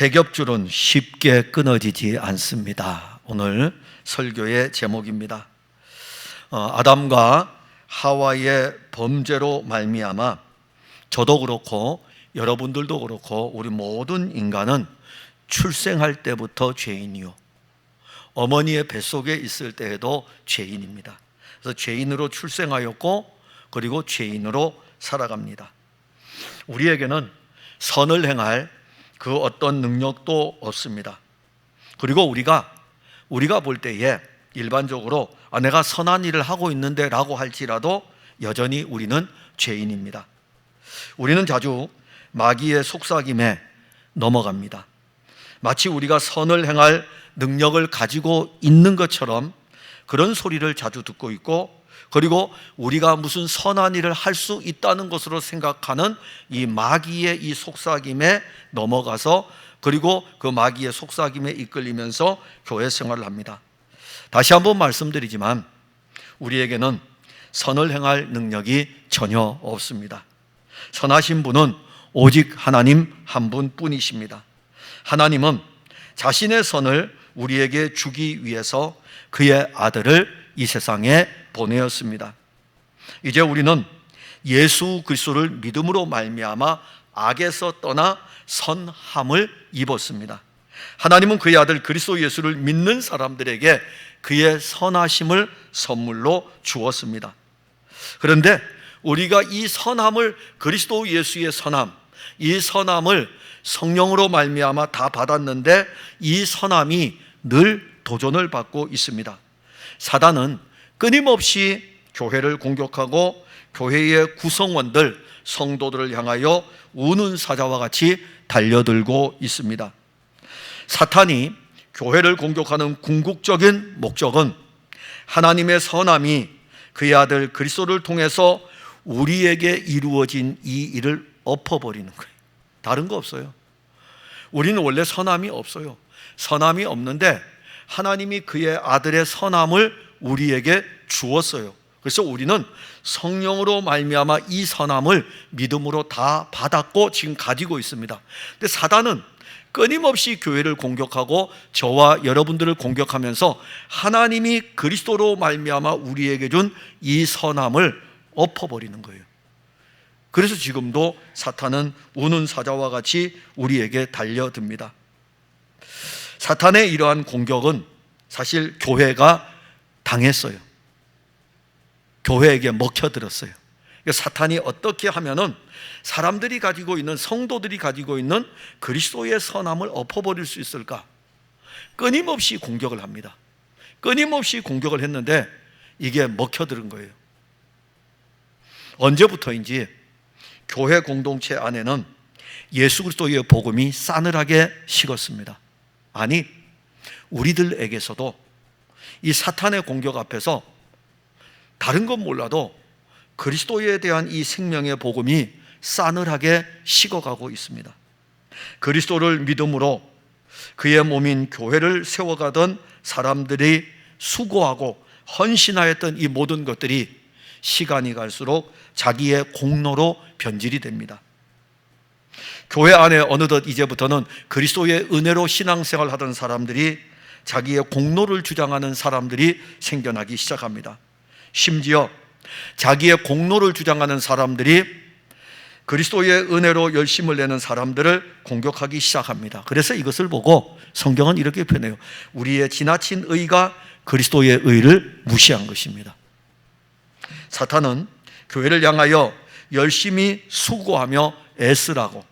세겹줄은 쉽게 끊어지지 않습니다. 오늘 설교의 제목입니다. 아담과 하와의 범죄로 말미암아 저도 그렇고 여러분들도 그렇고 우리 모든 인간은 출생할 때부터 죄인이요, 어머니의 뱃속에 있을 때에도 죄인입니다. 그래서 죄인으로 출생하였고 그리고 죄인으로 살아갑니다. 우리에게는 선을 행할 그 어떤 능력도 없습니다. 그리고 우리가 볼 때에 일반적으로 내가 선한 일을 하고 있는데 라고 할지라도 여전히 우리는 죄인입니다. 우리는 자주 마귀의 속삭임에 넘어갑니다. 마치 우리가 선을 행할 능력을 가지고 있는 것처럼 그런 소리를 자주 듣고 있고, 그리고 우리가 무슨 선한 일을 할 수 있다는 것으로 생각하는 이 마귀의 이 속삭임에 넘어가서, 그리고 그 마귀의 속삭임에 이끌리면서 교회 생활을 합니다. 다시 한번 말씀드리지만 우리에게는 선을 행할 능력이 전혀 없습니다. 선하신 분은 오직 하나님 한 분뿐이십니다. 하나님은 자신의 선을 우리에게 주기 위해서 그의 아들을 이 세상에 보내었습니다. 이제 우리는 예수 그리스도를 믿음으로 말미암아 악에서 떠나 선함을 입었습니다. 하나님은 그의 아들 그리스도 예수를 믿는 사람들에게 그의 선하심을 선물로 주었습니다. 그런데 우리가 이 선함을, 그리스도 예수의 선함, 이 선함을 성령으로 말미암아 다 받았는데 이 선함이 늘 도전을 받고 있습니다. 사단은 끊임없이 교회를 공격하고 교회의 구성원들, 성도들을 향하여 우는 사자와 같이 달려들고 있습니다. 사탄이 교회를 공격하는 궁극적인 목적은 하나님의 선함이 그의 아들 그리스도를 통해서 우리에게 이루어진 이 일을 엎어버리는 거예요. 다른 거 없어요. 우리는 원래 선함이 없어요. 선함이 없는데 하나님이 그의 아들의 선함을 우리에게 주었어요. 그래서 우리는 성령으로 말미암아 이 선함을 믿음으로 다 받았고 지금 가지고 있습니다. 근데 사단은 끊임없이 교회를 공격하고 저와 여러분들을 공격하면서 하나님이 그리스도로 말미암아 우리에게 준 이 선함을 엎어버리는 거예요. 그래서 지금도 사탄은 우는 사자와 같이 우리에게 달려듭니다. 사탄의 이러한 공격은 사실 교회가 당했어요. 교회에게 먹혀들었어요. 사탄이 어떻게 하면은 사람들이 가지고 있는, 성도들이 가지고 있는 그리스도의 선함을 엎어버릴 수 있을까? 끊임없이 공격을 합니다. 끊임없이 공격을 했는데 이게 먹혀들은 거예요. 언제부터인지 교회 공동체 안에는 예수 그리스도의 복음이 싸늘하게 식었습니다. 아니, 우리들에게서도 이 사탄의 공격 앞에서 다른 건 몰라도 그리스도에 대한 이 생명의 복음이 싸늘하게 식어가고 있습니다. 그리스도를 믿음으로 그의 몸인 교회를 세워가던 사람들이 수고하고 헌신하였던 이 모든 것들이 시간이 갈수록 자기의 공로로 변질이 됩니다. 교회 안에 어느덧 이제부터는 그리스도의 은혜로 신앙생활 하던 사람들이 자기의 공로를 주장하는 사람들이 생겨나기 시작합니다. 심지어 자기의 공로를 주장하는 사람들이 그리스도의 은혜로 열심을 내는 사람들을 공격하기 시작합니다. 그래서 이것을 보고 성경은 이렇게 표현해요. 우리의 지나친 의가 그리스도의 의를 무시한 것입니다. 사탄은 교회를 향하여 열심히 수고하며 애쓰라고,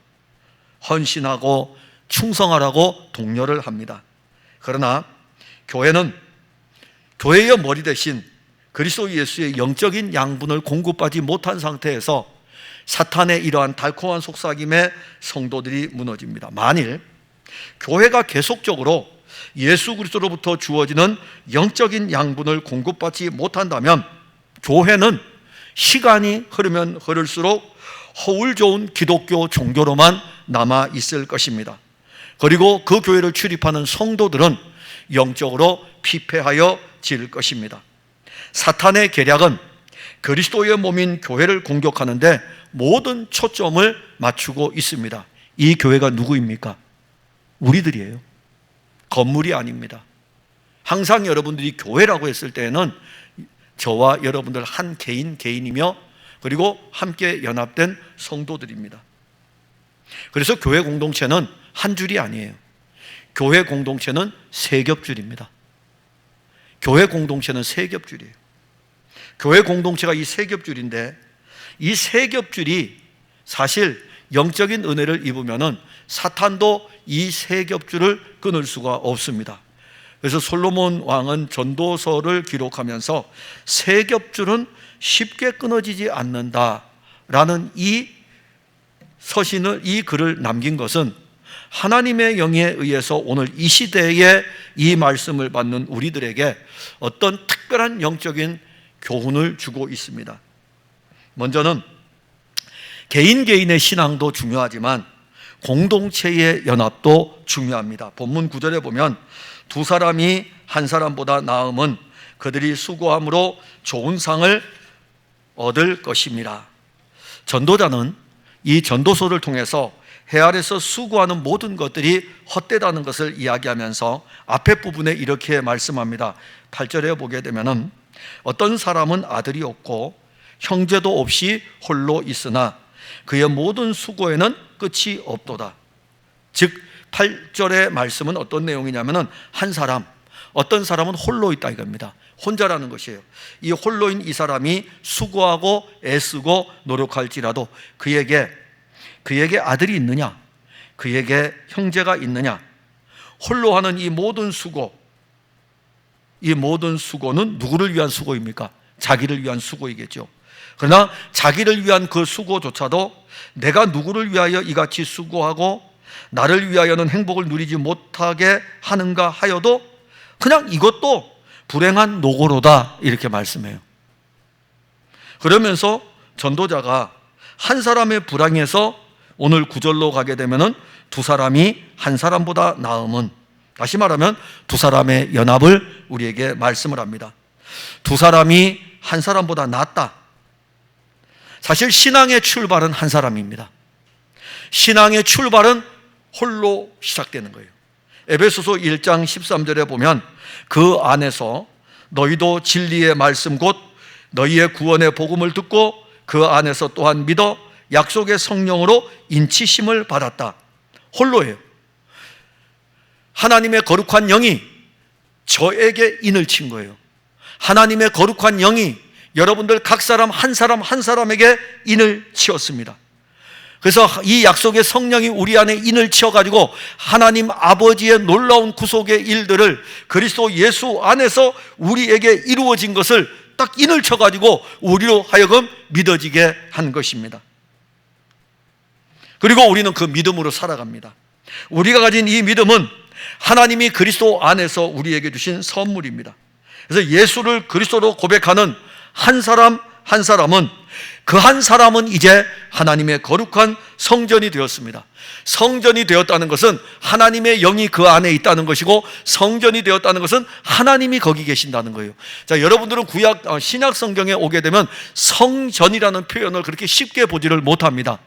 헌신하고 충성하라고 독려를 합니다. 그러나 교회는 교회의 머리 대신 그리스도 예수의 영적인 양분을 공급하지 못한 상태에서 사탄의 이러한 달콤한 속삭임에 성도들이 무너집니다. 만일 교회가 계속적으로 예수 그리스도로부터 주어지는 영적인 양분을 공급받지 못한다면 교회는 시간이 흐르면 흐를수록 허울 좋은 기독교 종교로만 남아 있을 것입니다. 그리고 그 교회를 출입하는 성도들은 영적으로 피폐하여질 것입니다. 사탄의 계략은 그리스도의 몸인 교회를 공격하는데 모든 초점을 맞추고 있습니다. 이 교회가 누구입니까? 우리들이에요. 건물이 아닙니다. 항상 여러분들이 교회라고 했을 때에는 저와 여러분들 한 개인이며 그리고 함께 연합된 성도들입니다. 그래서 교회 공동체는 한 줄이 아니에요. 교회 공동체는 세 겹줄입니다. 교회 공동체는 세 겹줄이에요. 교회 공동체가 이 세 겹줄인데, 이 세 겹줄이 사실 영적인 은혜를 입으면은 사탄도 이 세 겹줄을 끊을 수가 없습니다. 그래서 솔로몬 왕은 전도서를 기록하면서 세 겹줄은 쉽게 끊어지지 않는다라는 이 글을 남긴 것은 하나님의 영에 의해서 오늘 이 시대에 이 말씀을 받는 우리들에게 어떤 특별한 영적인 교훈을 주고 있습니다. 먼저는 개인의 신앙도 중요하지만 공동체의 연합도 중요합니다. 본문 9절에 보면 두 사람이 한 사람보다 나음은 그들이 수고함으로 좋은 상을 얻을 것입니다. 전도자는 이 전도서를 통해서 해 아래서 수고하는 모든 것들이 헛되다는 것을 이야기하면서 앞에 부분에 이렇게 말씀합니다. 8절에 보게 되면은 어떤 사람은 아들이 없고 형제도 없이 홀로 있으나 그의 모든 수고에는 끝이 없도다. 즉 8절의 말씀은 어떤 내용이냐면은 어떤 사람은 홀로 있다 이겁니다. 혼자라는 것이에요. 이 홀로인 이 사람이 수고하고 애쓰고 노력할지라도 그에게 아들이 있느냐, 그에게 형제가 있느냐, 홀로 하는 이 모든 수고는 누구를 위한 수고입니까? 자기를 위한 수고이겠죠. 그러나 자기를 위한 그 수고조차도 내가 누구를 위하여 이같이 수고하고 나를 위하여는 행복을 누리지 못하게 하는가 하여도 그냥 이것도 불행한 노고로다 이렇게 말씀해요. 그러면서 전도자가 한 사람의 불행에서 오늘 9절로 가게 되면은 두 사람이 한 사람보다 나음은, 다시 말하면 두 사람의 연합을 우리에게 말씀을 합니다. 두 사람이 한 사람보다 낫다. 사실 신앙의 출발은 한 사람입니다. 신앙의 출발은 홀로 시작되는 거예요. 에베소서 1장 13절에 보면 그 안에서 너희도 진리의 말씀 곧 너희의 구원의 복음을 듣고 그 안에서 또한 믿어 약속의 성령으로 인치심을 받았다. 홀로예요. 하나님의 거룩한 영이 저에게 인을 친 거예요. 하나님의 거룩한 영이 여러분들 각 사람 한 사람에게 인을 치었습니다. 그래서 이 약속의 성령이 우리 안에 인을 치어가지고 하나님 아버지의 놀라운 구속의 일들을 그리스도 예수 안에서 우리에게 이루어진 것을 딱 인을 쳐가지고 우리로 하여금 믿어지게 한 것입니다. 그리고 우리는 그 믿음으로 살아갑니다. 우리가 가진 이 믿음은 하나님이 그리스도 안에서 우리에게 주신 선물입니다. 그래서 예수를 그리스도로 고백하는 한 사람은 그 한 사람은 이제 하나님의 거룩한 성전이 되었습니다. 성전이 되었다는 것은 하나님의 영이 그 안에 있다는 것이고, 성전이 되었다는 것은 하나님이 거기 계신다는 거예요. 자, 여러분들은 신약 성경에 오게 되면 성전이라는 표현을 그렇게 쉽게 보지를 못합니다.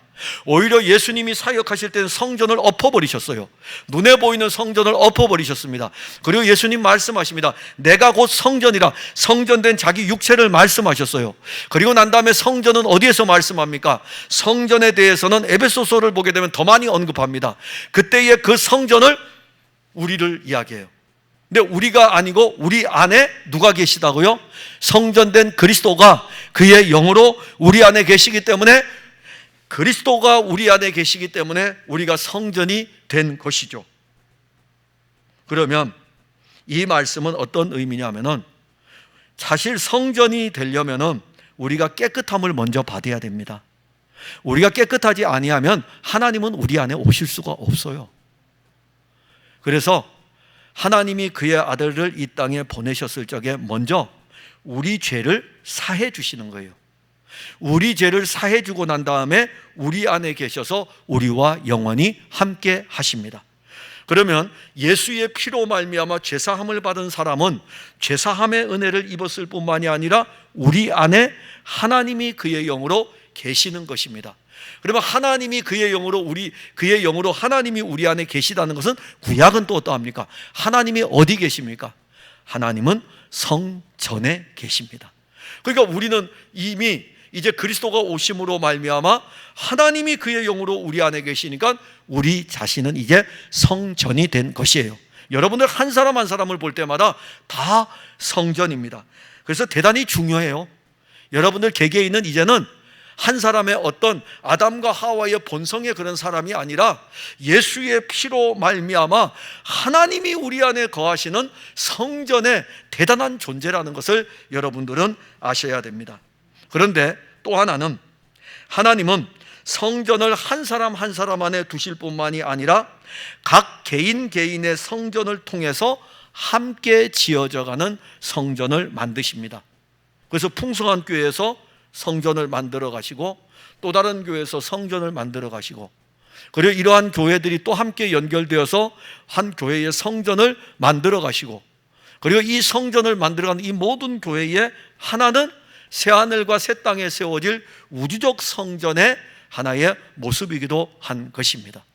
오히려 예수님이 사역하실 때는 성전을 엎어버리셨어요. 눈에 보이는 성전을 엎어버리셨습니다. 그리고 예수님 말씀하십니다. 내가 곧 성전이라, 성전된 자기 육체를 말씀하셨어요. 그리고 난 다음에 성전은 어디에서 말씀합니까? 성전에 대해서는 에베소서를 보게 되면 더 많이 언급합니다. 그때의 그 성전을 우리를 이야기해요. 근데 우리가 아니고 우리 안에 누가 계시다고요? 성전된 그리스도가 그의 영으로 우리 안에 계시기 때문에, 그리스도가 우리 안에 계시기 때문에 우리가 성전이 된 것이죠. 그러면 이 말씀은 어떤 의미냐면은, 사실 성전이 되려면은 우리가 깨끗함을 먼저 받아야 됩니다. 우리가 깨끗하지 아니하면 하나님은 우리 안에 오실 수가 없어요. 그래서 하나님이 그의 아들을 이 땅에 보내셨을 적에 먼저 우리 죄를 사해 주시는 거예요. 우리 죄를 사해 주고 난 다음에 우리 안에 계셔서 우리와 영원히 함께 하십니다. 그러면 예수의 피로 말미암아 죄사함을 받은 사람은 죄사함의 은혜를 입었을 뿐만이 아니라 우리 안에 하나님이 그의 영으로 계시는 것입니다. 그러면 하나님이 그의 영으로 하나님이 우리 안에 계시다는 것은 구약은 또 어떠합니까? 하나님이 어디 계십니까? 하나님은 성전에 계십니다. 그러니까 우리는 이미 이제 그리스도가 오심으로 말미암아 하나님이 그의 영으로 우리 안에 계시니까 우리 자신은 이제 성전이 된 것이에요. 여러분들 한 사람 한 사람을 볼 때마다 다 성전입니다. 그래서 대단히 중요해요. 여러분들 개개인은 이제는 한 사람의 어떤 아담과 하와의 본성의 그런 사람이 아니라 예수의 피로 말미암아 하나님이 우리 안에 거하시는 성전의 대단한 존재라는 것을 여러분들은 아셔야 됩니다. 그런데 또 하나는, 하나님은 성전을 한 사람 한 사람 안에 두실 뿐만이 아니라 각 개인 개인의 성전을 통해서 함께 지어져가는 성전을 만드십니다. 그래서 풍성한 교회에서 성전을 만들어 가시고 또 다른 교회에서 성전을 만들어 가시고, 그리고 이러한 교회들이 또 함께 연결되어서 한 교회의 성전을 만들어 가시고, 그리고 이 성전을 만들어가는 이 모든 교회의 하나는 새하늘과 새 땅에 세워질 우주적 성전의 하나의 모습이기도 한 것입니다.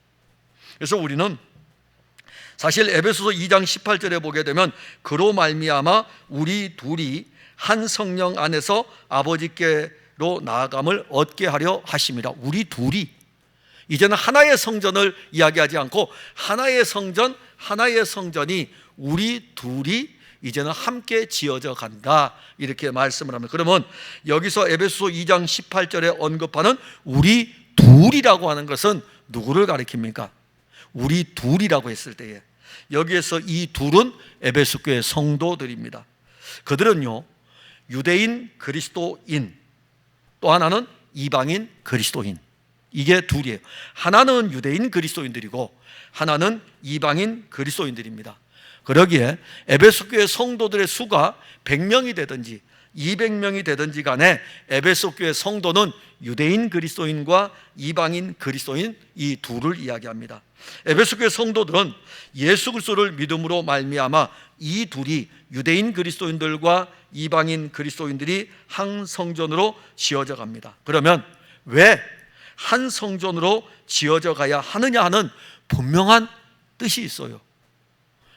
그래서 우리는 사실 에베소서 2장 18절에 보게 되면 그로 말미암아 우리 둘이 한 성령 안에서 아버지께로 나아감을 얻게 하려 하심이라. 우리 둘이 이제는 하나의 성전을 이야기하지 않고 하나의 성전, 하나의 성전이 우리 둘이 이제는 함께 지어져 간다, 이렇게 말씀을 합니다. 그러면 여기서 에베소서 2장 18절에 언급하는 우리 둘이라고 하는 것은 누구를 가리킵니까? 우리 둘이라고 했을 때에 여기에서 이 둘은 에베소 교회 성도들입니다. 그들은요, 유대인 그리스도인, 또 하나는 이방인 그리스도인, 이게 둘이에요. 하나는 유대인 그리스도인들이고 하나는 이방인 그리스도인들입니다. 그러기에 에베소 교회 성도들의 수가 100명이 되든지 200명이 되든지 간에 에베소 교회 성도는 유대인 그리스도인과 이방인 그리스도인 이 둘을 이야기합니다. 에베소 교회 성도들은 예수 그리스도를 믿음으로 말미암아 이 둘이 유대인 그리스도인들과 이방인 그리스도인들이 한 성전으로 지어져 갑니다. 그러면 왜 한 성전으로 지어져 가야 하느냐 하는 분명한 뜻이 있어요.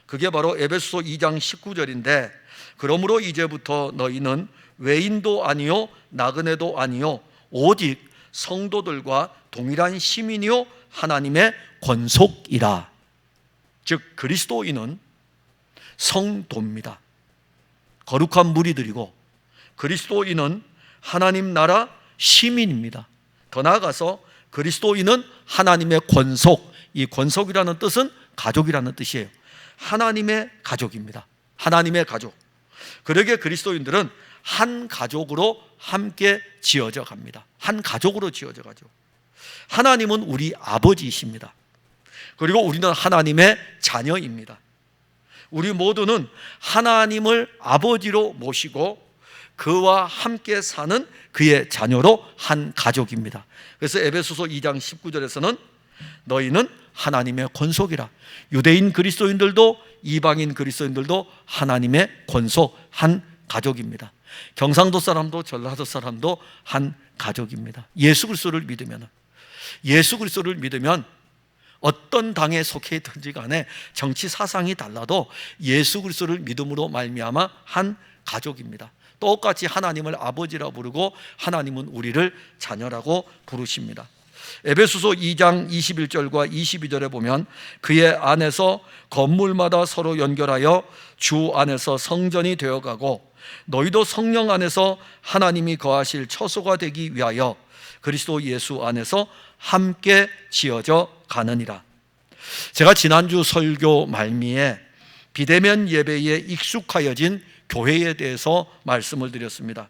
그게 바로 에베소서 2장 19절인데, 그러므로 이제부터 너희는 외인도 아니요 나그네도 아니요 오직 성도들과 동일한 시민이요 하나님의 권속이라. 즉 그리스도인은 성도입니다. 거룩한 무리들이고 그리스도인은 하나님 나라 시민입니다. 더 나아가서 그리스도인은 하나님의 권속, 이 권속이라는 뜻은 가족이라는 뜻이에요. 하나님의 가족입니다. 하나님의 가족. 그러기에 그리스도인들은 한 가족으로 함께 지어져 갑니다. 한 가족으로 지어져 가죠. 하나님은 우리 아버지이십니다. 그리고 우리는 하나님의 자녀입니다. 우리 모두는 하나님을 아버지로 모시고 그와 함께 사는 그의 자녀로 한 가족입니다. 그래서 에베소서 2장 19절에서는 너희는 하나님의 권속이라. 유대인 그리스도인들도 이방인 그리스도인들도 하나님의 권속, 한 가족입니다. 경상도 사람도 전라도 사람도 한 가족입니다. 예수 그리스도를 믿으면 어떤 당에 속해 있든지 간에 정치 사상이 달라도 예수 그리스도를 믿음으로 말미암아 한 가족입니다. 똑같이 하나님을 아버지라 부르고 하나님은 우리를 자녀라고 부르십니다. 에베소서 2장 21절과 22절에 보면 그의 안에서 건물마다 서로 연결하여 주 안에서 성전이 되어가고 너희도 성령 안에서 하나님이 거하실 처소가 되기 위하여 그리스도 예수 안에서 함께 지어져 가느니라. 제가 지난주 설교 말미에 비대면 예배에 익숙하여진 교회에 대해서 말씀을 드렸습니다.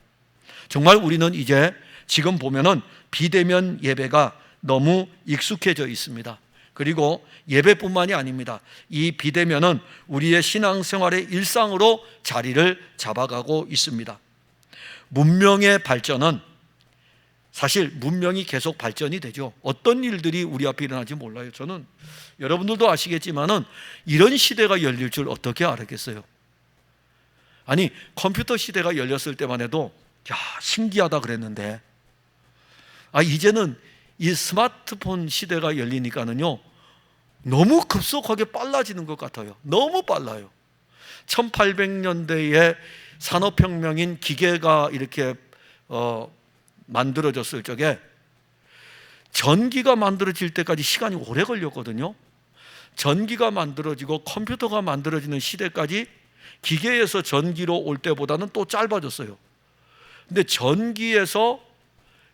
정말 우리는 이제 지금 보면은 비대면 예배가 너무 익숙해져 있습니다. 그리고 예배뿐만이 아닙니다. 이 비대면은 우리의 신앙생활의 일상으로 자리를 잡아가고 있습니다. 문명의 발전은 사실 문명이 계속 발전이 되죠. 어떤 일들이 우리 앞에 일어나지 몰라요. 저는 여러분들도 아시겠지만은 이런 시대가 열릴 줄 어떻게 알았겠어요? 아니, 컴퓨터 시대가 열렸을 때만 해도 야, 신기하다 그랬는데 이제는 이 스마트폰 시대가 열리니까는요, 너무 급속하게 빨라지는 것 같아요. 너무 빨라요. 1800년대에 산업혁명인 기계가 이렇게 만들어졌을 적에 전기가 만들어질 때까지 시간이 오래 걸렸거든요. 전기가 만들어지고 컴퓨터가 만들어지는 시대까지 기계에서 전기로 올 때보다는 또 짧아졌어요. 근데 전기에서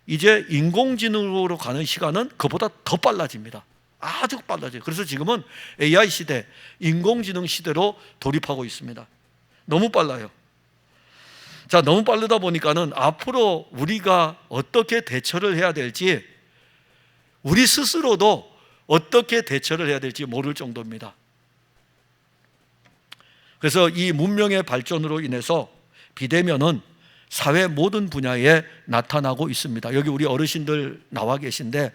이제 인공지능으로 가는 시간은 그보다 더 빨라집니다. 아주 빨라져요. 그래서 지금은 AI 시대, 인공지능 시대로 돌입하고 있습니다. 너무 빨라요. 자, 너무 빠르다 보니까는 앞으로 우리가 어떻게 대처를 해야 될지, 우리 스스로도 어떻게 대처를 해야 될지 모를 정도입니다. 그래서 이 문명의 발전으로 인해서 비대면은 사회 모든 분야에 나타나고 있습니다. 여기 우리 어르신들 나와 계신데,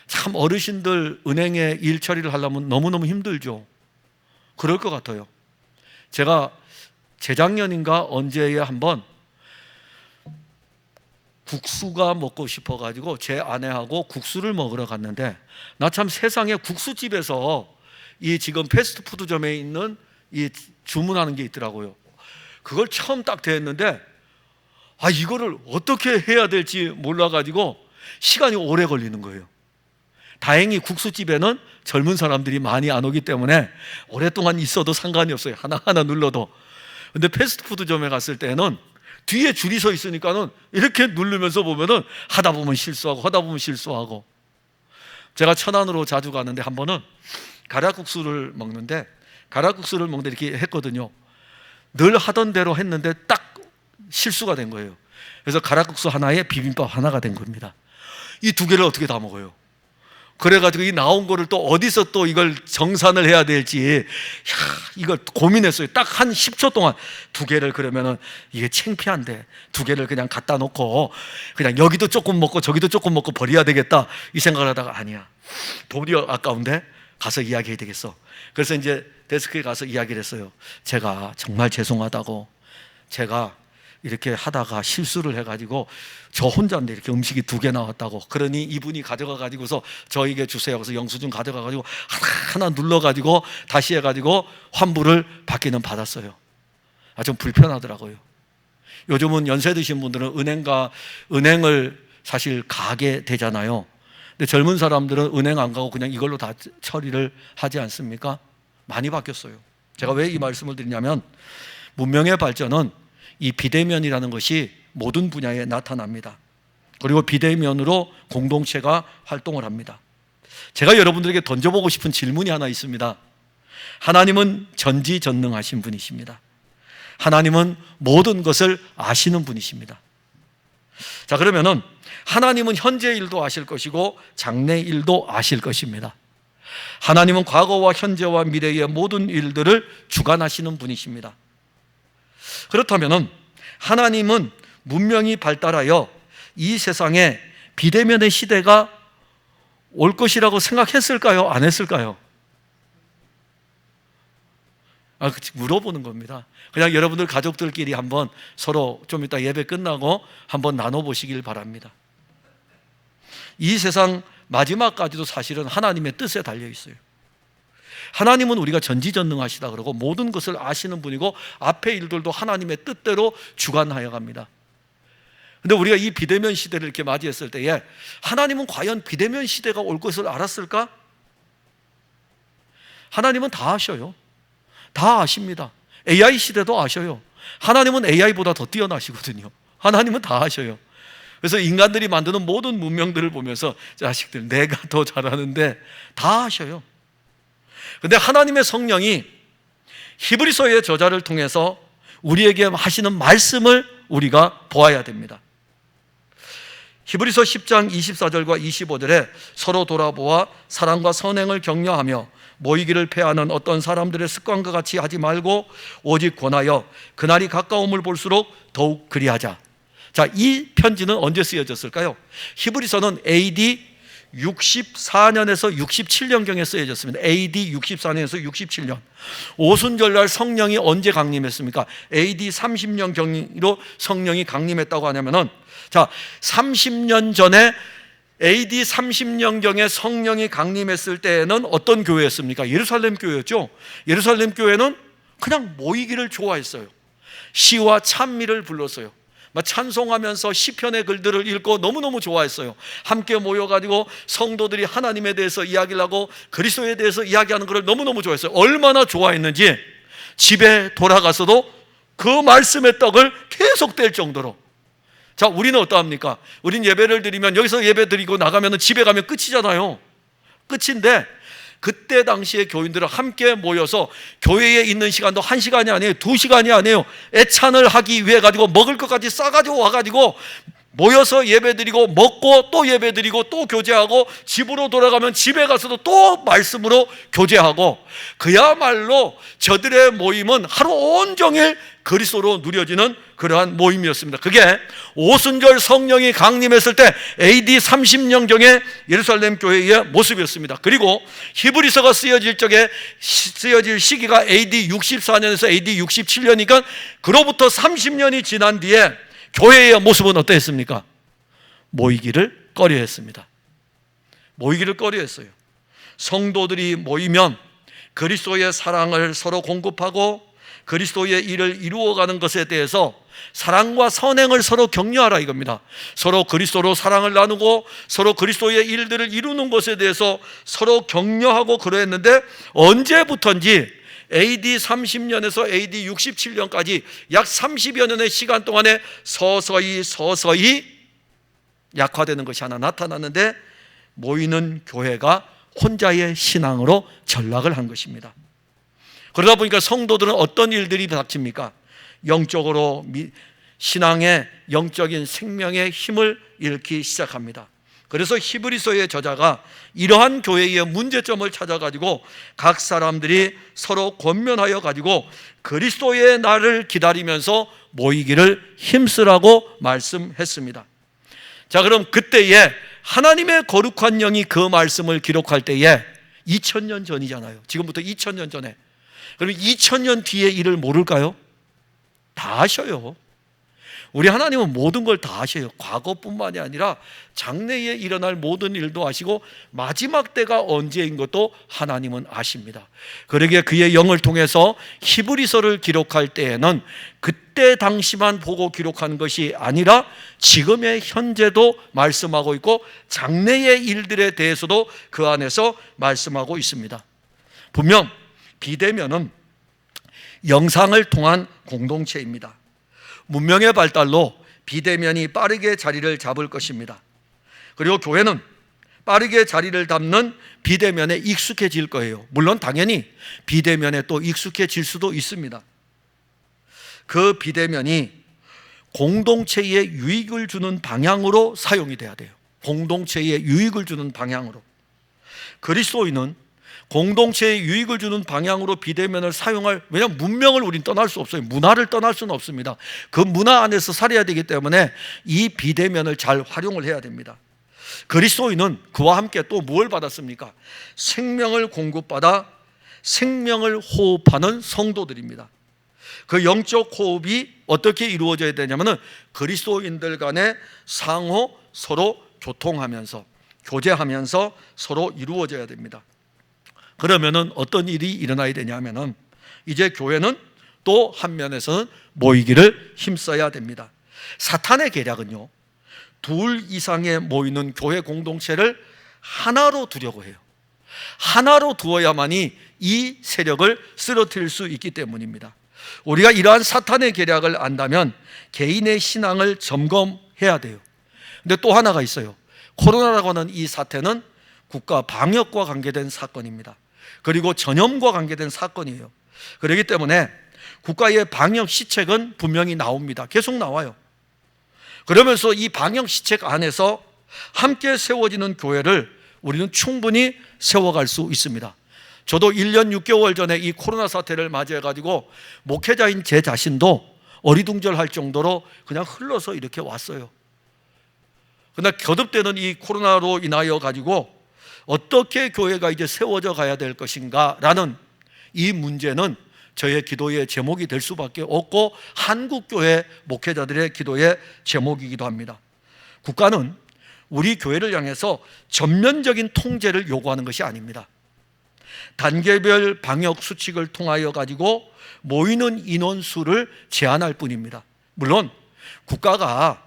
참 어르신들 은행에 일 처리를 하려면 너무너무 힘들죠. 그럴 것 같아요. 제가 재작년인가 언제에 한번 국수가 먹고 싶어가지고 제 아내하고 국수를 먹으러 갔는데, 나 참 세상에 국수집에서 이 지금 패스트푸드점에 있는 이 주문하는 게 있더라고요. 그걸 처음 딱 대했는데, 이거를 어떻게 해야 될지 몰라가지고 시간이 오래 걸리는 거예요. 다행히 국수집에는 젊은 사람들이 많이 안 오기 때문에 오랫동안 있어도 상관이 없어요. 하나하나 눌러도. 근데 패스트푸드점에 갔을 때는 뒤에 줄이 서 있으니까는 이렇게 누르면서 보면은 하다 보면 실수하고. 제가 천안으로 자주 가는데 한 번은 가락국수를 먹는데 이렇게 했거든요. 늘 하던 대로 했는데 딱 실수가 된 거예요. 그래서 가락국수 하나에 비빔밥 하나가 된 겁니다. 이 두 개를 어떻게 다 먹어요? 그래가지고 이 나온 거를 또 어디서 또 이걸 정산을 해야 될지 이걸 고민했어요. 딱 한 10초 동안 두 개를, 그러면은 이게 창피한데 두 개를 그냥 갖다 놓고 그냥 여기도 조금 먹고 저기도 조금 먹고 버려야 되겠다 이 생각을 하다가, 아니야, 돈이 아까운데 가서 이야기해야 되겠어. 그래서 이제 데스크에 가서 이야기를 했어요. 제가 정말 죄송하다고, 제가 이렇게 하다가 실수를 해가지고 저 혼자인데 이렇게 음식이 두 개 나왔다고. 그러니 이분이 가져가가지고서 저에게 주세요. 그래서 영수증 가져가가지고 하나 눌러가지고 다시 해가지고 환불을 받기는 받았어요. 좀 불편하더라고요. 요즘은 연세 드신 분들은 은행을 사실 가게 되잖아요. 근데 젊은 사람들은 은행 안 가고 그냥 이걸로 다 처리를 하지 않습니까? 많이 바뀌었어요. 제가 왜 이 말씀을 드리냐면, 문명의 발전은 이 비대면이라는 것이 모든 분야에 나타납니다. 그리고 비대면으로 공동체가 활동을 합니다. 제가 여러분들에게 던져보고 싶은 질문이 하나 있습니다. 하나님은 전지전능하신 분이십니다. 하나님은 모든 것을 아시는 분이십니다. 자, 그러면은 하나님은 현재 일도 아실 것이고 장래 일도 아실 것입니다. 하나님은 과거와 현재와 미래의 모든 일들을 주관하시는 분이십니다. 그렇다면 하나님은 문명이 발달하여 이 세상에 비대면의 시대가 올 것이라고 생각했을까요? 안 했을까요? 물어보는 겁니다. 그냥 여러분들 가족들끼리 한번 서로 좀 이따 예배 끝나고 한번 나눠보시길 바랍니다. 이 세상 마지막까지도 사실은 하나님의 뜻에 달려 있어요. 하나님은 우리가 전지전능하시다 그러고 모든 것을 아시는 분이고 앞의 일들도 하나님의 뜻대로 주관하여 갑니다. 근데 우리가 이 비대면 시대를 이렇게 맞이했을 때에 하나님은 과연 비대면 시대가 올 것을 알았을까? 하나님은 다 아셔요. 다 아십니다. AI 시대도 아셔요. 하나님은 AI보다 더 뛰어나시거든요. 하나님은 다 아셔요. 그래서 인간들이 만드는 모든 문명들을 보면서 자식들 내가 더 잘하는데 다 아셔요. 근데 하나님의 성령이 히브리서의 저자를 통해서 우리에게 하시는 말씀을 우리가 보아야 됩니다. 히브리서 10장 24절과 25절에 서로 돌아보아 사랑과 선행을 격려하며 모이기를 패하는 어떤 사람들의 습관과 같이 하지 말고 오직 권하여 그날이 가까움을 볼수록 더욱 그리하자. 자, 이 편지는 언제 쓰여졌을까요? 히브리서는 AD 64년에서 67년경에 쓰여졌습니다. AD 64년에서 67년. 오순절날 성령이 언제 강림했습니까? AD 30년경으로 성령이 강림했다고 하냐면은, 자, 30년 전에 AD 30년경에 성령이 강림했을 때에는 어떤 교회였습니까? 예루살렘 교회였죠. 예루살렘 교회는 그냥 모이기를 좋아했어요. 시와 찬미를 불렀어요. 찬송하면서 시편의 글들을 읽고 너무너무 좋아했어요. 함께 모여가지고 성도들이 하나님에 대해서 이야기를 하고 그리스도에 대해서 이야기하는 것을 너무너무 좋아했어요. 얼마나 좋아했는지 집에 돌아가서도 그 말씀의 떡을 계속 뗄 정도로. 자, 우리는 어떠합니까? 우린 예배를 드리면 여기서 예배 드리고 나가면 집에 가면 끝이잖아요. 끝인데 그때 당시에 교인들은 함께 모여서 교회에 있는 시간도 1시간이 아니에요. 2시간이 아니에요. 애찬을 하기 위해 가지고 먹을 것까지 싸가지고 와가지고 모여서 예배드리고 먹고 또 예배드리고 또 교제하고 집으로 돌아가면 집에 가서도 또 말씀으로 교제하고, 그야말로 저들의 모임은 하루 온종일 그리스도로 누려지는 그러한 모임이었습니다. 그게 오순절 성령이 강림했을 때 AD 30년경의 예루살렘 교회의 모습이었습니다. 그리고 히브리서가 쓰여질 시기가 AD 64년에서 AD 67년이니까 그로부터 30년이 지난 뒤에 교회의 모습은 어떠했습니까? 모이기를 꺼려했습니다. 모이기를 꺼려했어요. 성도들이 모이면 그리스도의 사랑을 서로 공급하고 그리스도의 일을 이루어가는 것에 대해서 사랑과 선행을 서로 격려하라 이겁니다. 서로 그리스도로 사랑을 나누고 서로 그리스도의 일들을 이루는 것에 대해서 서로 격려하고 그러했는데, 언제부턴지 AD 30년에서 AD 67년까지 약 30여 년의 시간 동안에 서서히 약화되는 것이 하나 나타났는데, 모이는 교회가 혼자의 신앙으로 전락을 한 것입니다. 그러다 보니까 성도들은 어떤 일들이 닥칩니까? 영적으로 신앙의 영적인 생명의 힘을 잃기 시작합니다. 그래서 히브리서의 저자가 이러한 교회의 문제점을 찾아가지고 각 사람들이 서로 권면하여 가지고 그리스도의 날을 기다리면서 모이기를 힘쓰라고 말씀했습니다. 자, 그럼 그때에 하나님의 거룩한 영이 그 말씀을 기록할 때에 2000년 전이잖아요. 지금부터 2000년 전에. 그럼 2000년 뒤의 일을 모를까요? 다 아셔요. 우리 하나님은 모든 걸 다 아셔요. 과거뿐만이 아니라 장래에 일어날 모든 일도 아시고 마지막 때가 언제인 것도 하나님은 아십니다. 그러기에 그의 영을 통해서 히브리서를 기록할 때에는 그때 당시만 보고 기록한 것이 아니라 지금의 현재도 말씀하고 있고 장래의 일들에 대해서도 그 안에서 말씀하고 있습니다. 분명 비대면은 영상을 통한 공동체입니다. 문명의 발달로 비대면이 빠르게 자리를 잡을 것입니다. 그리고 교회는 빠르게 자리를 잡는 비대면에 익숙해질 거예요. 물론 당연히 비대면에 또 익숙해질 수도 있습니다. 그 비대면이 공동체에 유익을 주는 방향으로 사용이 돼야 돼요. 공동체에 유익을 주는 방향으로. 그리스도인은 공동체에 유익을 주는 방향으로 비대면을 사용할, 왜냐하면 문명을 우린 떠날 수 없어요. 문화를 떠날 수는 없습니다. 그 문화 안에서 살아야 되기 때문에 이 비대면을 잘 활용을 해야 됩니다. 그리스도인은 그와 함께 또 뭘 받았습니까? 생명을 공급받아 생명을 호흡하는 성도들입니다. 그 영적 호흡이 어떻게 이루어져야 되냐면 그리스도인들 간에 상호 서로 교통하면서 교제하면서 서로 이루어져야 됩니다. 그러면은 어떤 일이 일어나야 되냐면은 이제 교회는 또 한 면에서는 모이기를 힘써야 됩니다. 사탄의 계략은요, 둘 이상의 모이는 교회 공동체를 하나로 두려고 해요. 하나로 두어야만이 이 세력을 쓰러뜨릴 수 있기 때문입니다. 우리가 이러한 사탄의 계략을 안다면 개인의 신앙을 점검해야 돼요. 근데 또 하나가 있어요. 코로나라고 하는 이 사태는 국가 방역과 관계된 사건입니다. 그리고 전염과 관계된 사건이에요. 그렇기 때문에 국가의 방역 시책은 분명히 나옵니다. 계속 나와요. 그러면서 이 방역 시책 안에서 함께 세워지는 교회를 우리는 충분히 세워갈 수 있습니다. 저도 1년 6개월 전에 이 코로나 사태를 맞이해가지고 목회자인 제 자신도 어리둥절할 정도로 그냥 흘러서 이렇게 왔어요. 그러나 거듭되는 이 코로나로 인하여 가지고 어떻게 교회가 이제 세워져 가야 될 것인가 라는 이 문제는 저의 기도의 제목이 될 수밖에 없고 한국교회 목회자들의 기도의 제목이기도 합니다. 국가는 우리 교회를 향해서 전면적인 통제를 요구하는 것이 아닙니다. 단계별 방역 수칙을 통하여 가지고 모이는 인원수를 제한할 뿐입니다. 물론 국가가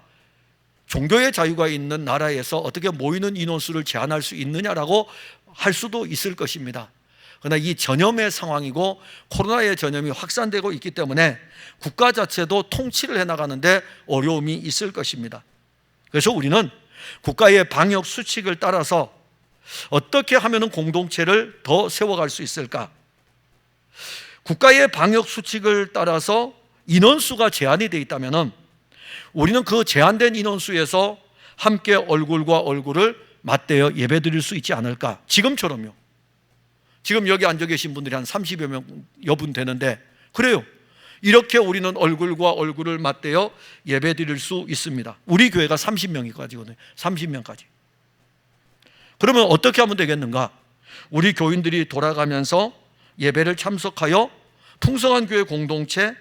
종교의 자유가 있는 나라에서 어떻게 모이는 인원수를 제한할 수 있느냐라고 할 수도 있을 것입니다. 그러나 이 전염의 상황이고 코로나의 전염이 확산되고 있기 때문에 국가 자체도 통치를 해나가는데 어려움이 있을 것입니다. 그래서 우리는 국가의 방역 수칙을 따라서 어떻게 하면 공동체를 더 세워갈 수 있을까? 국가의 방역 수칙을 따라서 인원수가 제한이 되어 있다면 우리는 그 제한된 인원수에서 함께 얼굴과 얼굴을 맞대어 예배드릴 수 있지 않을까? 지금처럼요. 지금 여기 앉아 계신 분들이 한 30여 명 분 되는데 그래요. 이렇게 우리는 얼굴과 얼굴을 맞대어 예배드릴 수 있습니다. 우리 교회가 30명이거든요. 30명까지. 그러면 어떻게 하면 되겠는가? 우리 교인들이 돌아가면서 예배를 참석하여 풍성한 교회 공동체,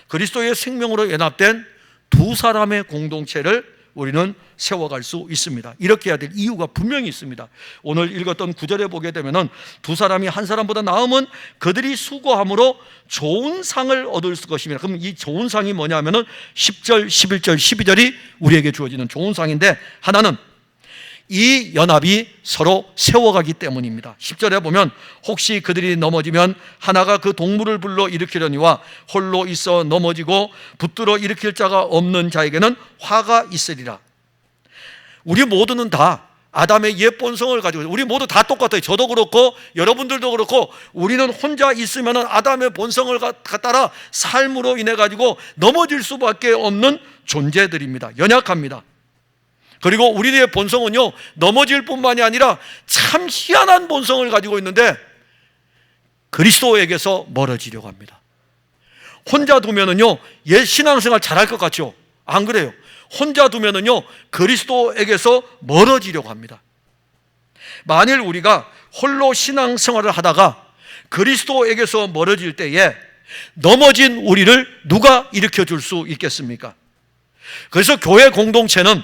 그리스도의 생명으로 연합된 두 사람의 공동체를 우리는 세워갈 수 있습니다. 이렇게 해야 될 이유가 분명히 있습니다. 오늘 읽었던 구절에 보게 되면 두 사람이 한 사람보다 나으면 그들이 수고함으로 좋은 상을 얻을 것입니다. 그럼 이 좋은 상이 뭐냐면 10절, 11절, 12절이 우리에게 주어지는 좋은 상인데, 하나는 이 연합이 서로 세워가기 때문입니다. 10절에 보면 혹시 그들이 넘어지면 하나가 그 동물을 불러 일으키려니와 홀로 있어 넘어지고 붙들어 일으킬 자가 없는 자에게는 화가 있으리라. 우리 모두는 다 아담의 옛 본성을 가지고, 우리 모두 다 똑같아요. 저도 그렇고 여러분들도 그렇고 우리는 혼자 있으면 아담의 본성을 따라 삶으로 인해 가지고 넘어질 수밖에 없는 존재들입니다. 연약합니다. 그리고 우리의 본성은요, 넘어질 뿐만이 아니라 참 희한한 본성을 가지고 있는데 그리스도에게서 멀어지려고 합니다. 혼자 두면은요, 옛 신앙생활 잘할 것 같죠? 안 그래요. 혼자 두면은요, 그리스도에게서 멀어지려고 합니다. 만일 우리가 홀로 신앙생활을 하다가 그리스도에게서 멀어질 때에 넘어진 우리를 누가 일으켜 줄 수 있겠습니까? 그래서 교회 공동체는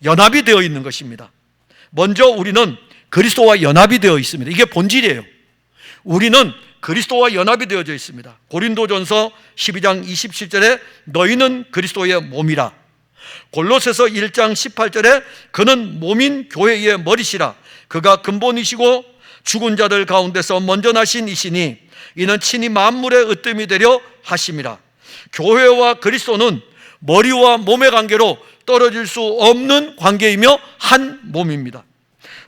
연합이 되어 있는 것입니다. 먼저 우리는 그리스도와 연합이 되어 있습니다. 이게 본질이에요. 우리는 그리스도와 연합이 되어져 있습니다. 고린도전서 12장 27절에 너희는 그리스도의 몸이라. 골로새서 1장 18절에 그는 몸인 교회의 머리시라. 그가 근본이시고 죽은 자들 가운데서 먼저 나신 이시니 이는 친히 만물의 으뜸이 되려 하심이라. 교회와 그리스도는 머리와 몸의 관계로 떨어질 수 없는 관계이며 한 몸입니다.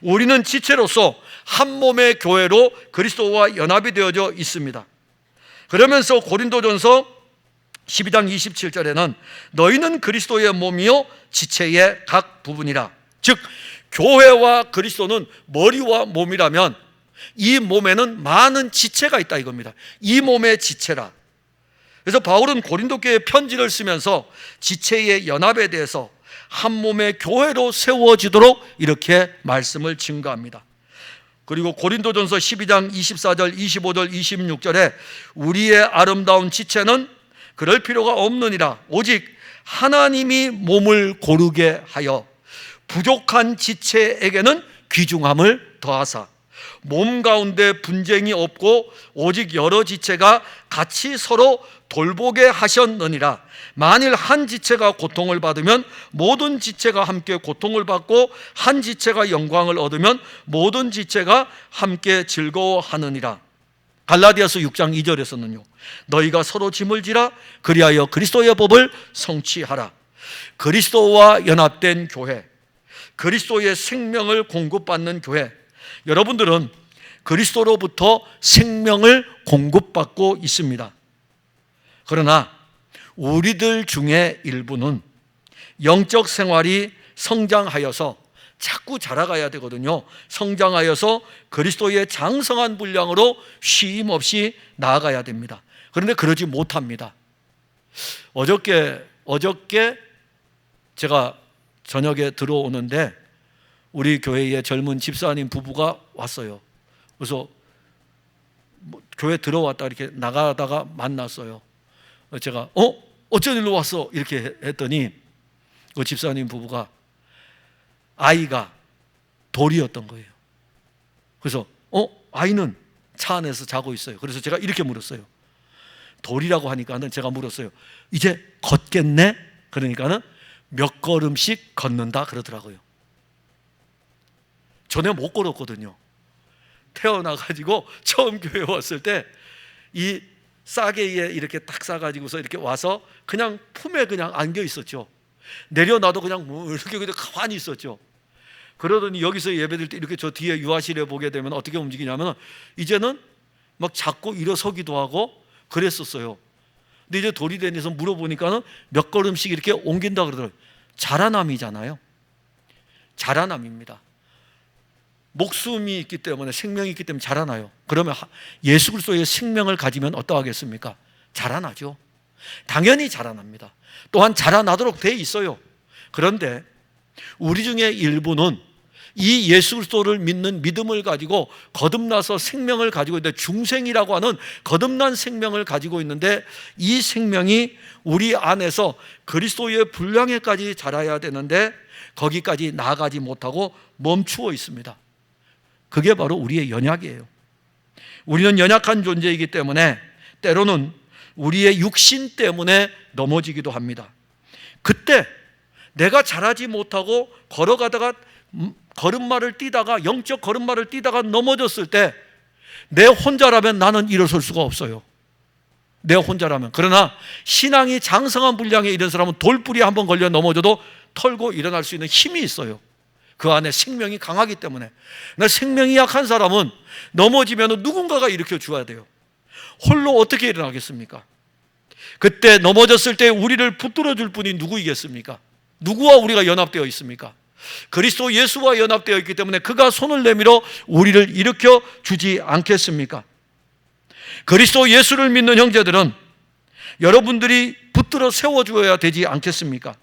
우리는 지체로서 한 몸의 교회로 그리스도와 연합이 되어져 있습니다. 그러면서 고린도전서 12장 27절에는 너희는 그리스도의 몸이요 지체의 각 부분이라. 즉 교회와 그리스도는 머리와 몸이라면 이 몸에는 많은 지체가 있다 이겁니다. 이 몸의 지체라. 그래서 바울은 고린도 교회에 편지를 쓰면서 지체의 연합에 대해서 한 몸의 교회로 세워지도록 이렇게 말씀을 증거합니다. 그리고 고린도전서 12장 24절, 25절, 26절에 우리의 아름다운 지체는 그럴 필요가 없느니라. 오직 하나님이 몸을 고르게 하여 부족한 지체에게는 귀중함을 더하사 몸 가운데 분쟁이 없고 오직 여러 지체가 같이 서로 돌보게 하셨느니라. 만일 한 지체가 고통을 받으면 모든 지체가 함께 고통을 받고 한 지체가 영광을 얻으면 모든 지체가 함께 즐거워하느니라. 갈라디아서 6장 2절에서는요 너희가 서로 짐을 지라 그리하여 그리스도의 법을 성취하라. 그리스도와 연합된 교회, 그리스도의 생명을 공급받는 교회, 여러분들은 그리스도로부터 생명을 공급받고 있습니다. 그러나 우리들 중에 일부는 영적 생활이 성장하여서 자꾸 자라가야 되거든요. 성장하여서 그리스도의 장성한 분량으로 쉼 없이 나아가야 됩니다. 그런데 그러지 못합니다. 어저께 제가 저녁에 들어오는데 우리 교회의 젊은 집사님 부부가 왔어요. 그래서 교회 들어왔다 이렇게 나가다가 만났어요. 제가 어쩐 일로 왔어? 이렇게 했더니 그 집사님 부부가 아이가 돌이었던 거예요. 그래서 아이는 차 안에서 자고 있어요. 그래서 제가 이렇게 물었어요. 돌이라고 하니까는 제가 물었어요. 이제 걷겠네? 그러니까는 몇 걸음씩 걷는다 그러더라고요. 전에 못 걸었거든요. 태어나가지고 처음 교회 왔을 때 이 싸개에 이렇게 딱 싸가지고서 이렇게 와서 그냥 품에 그냥 안겨 있었죠. 내려놔도 그냥 뭐 이렇게 그냥 가만히 있었죠. 그러더니 여기서 예배드릴 때 이렇게 저 뒤에 유아실에 보게 되면 어떻게 움직이냐면 이제는 막 자꾸 일어서기도 하고 그랬었어요. 근데 이제 돌이 되면서 물어보니까는 몇 걸음씩 이렇게 옮긴다 그러더라고요. 자라남이잖아요. 자라남입니다. 목숨이 있기 때문에, 생명이 있기 때문에 자라나요. 그러면 예수 그리스도의 생명을 가지면 어떠하겠습니까? 자라나죠. 당연히 자라납니다. 또한 자라나도록 돼 있어요. 그런데 우리 중에 일부는 이 예수 그리스도를 믿는 믿음을 가지고 거듭나서 생명을 가지고 있는데, 중생이라고 하는 거듭난 생명을 가지고 있는데, 이 생명이 우리 안에서 그리스도의 분량에까지 자라야 되는데 거기까지 나아가지 못하고 멈추어 있습니다. 그게 바로 우리의 연약이에요. 우리는 연약한 존재이기 때문에 때로는 우리의 육신 때문에 넘어지기도 합니다. 그때 내가 잘하지 못하고 걸어가다가 걸음마를 뛰다가, 영적 걸음마를 뛰다가 넘어졌을 때 내 혼자라면 나는 일어설 수가 없어요. 내 혼자라면. 그러나 신앙이 장성한 분량에 이른 사람은 돌뿌리에 한번 걸려 넘어져도 털고 일어날 수 있는 힘이 있어요. 그 안에 생명이 강하기 때문에. 그러나 생명이 약한 사람은 넘어지면 누군가가 일으켜 주어야 돼요. 홀로 어떻게 일어나겠습니까? 그때 넘어졌을 때 우리를 붙들어 줄 분이 누구이겠습니까? 누구와 우리가 연합되어 있습니까? 그리스도 예수와 연합되어 있기 때문에 그가 손을 내밀어 우리를 일으켜 주지 않겠습니까? 그리스도 예수를 믿는 형제들은 여러분들이 붙들어 세워주어야 되지 않겠습니까?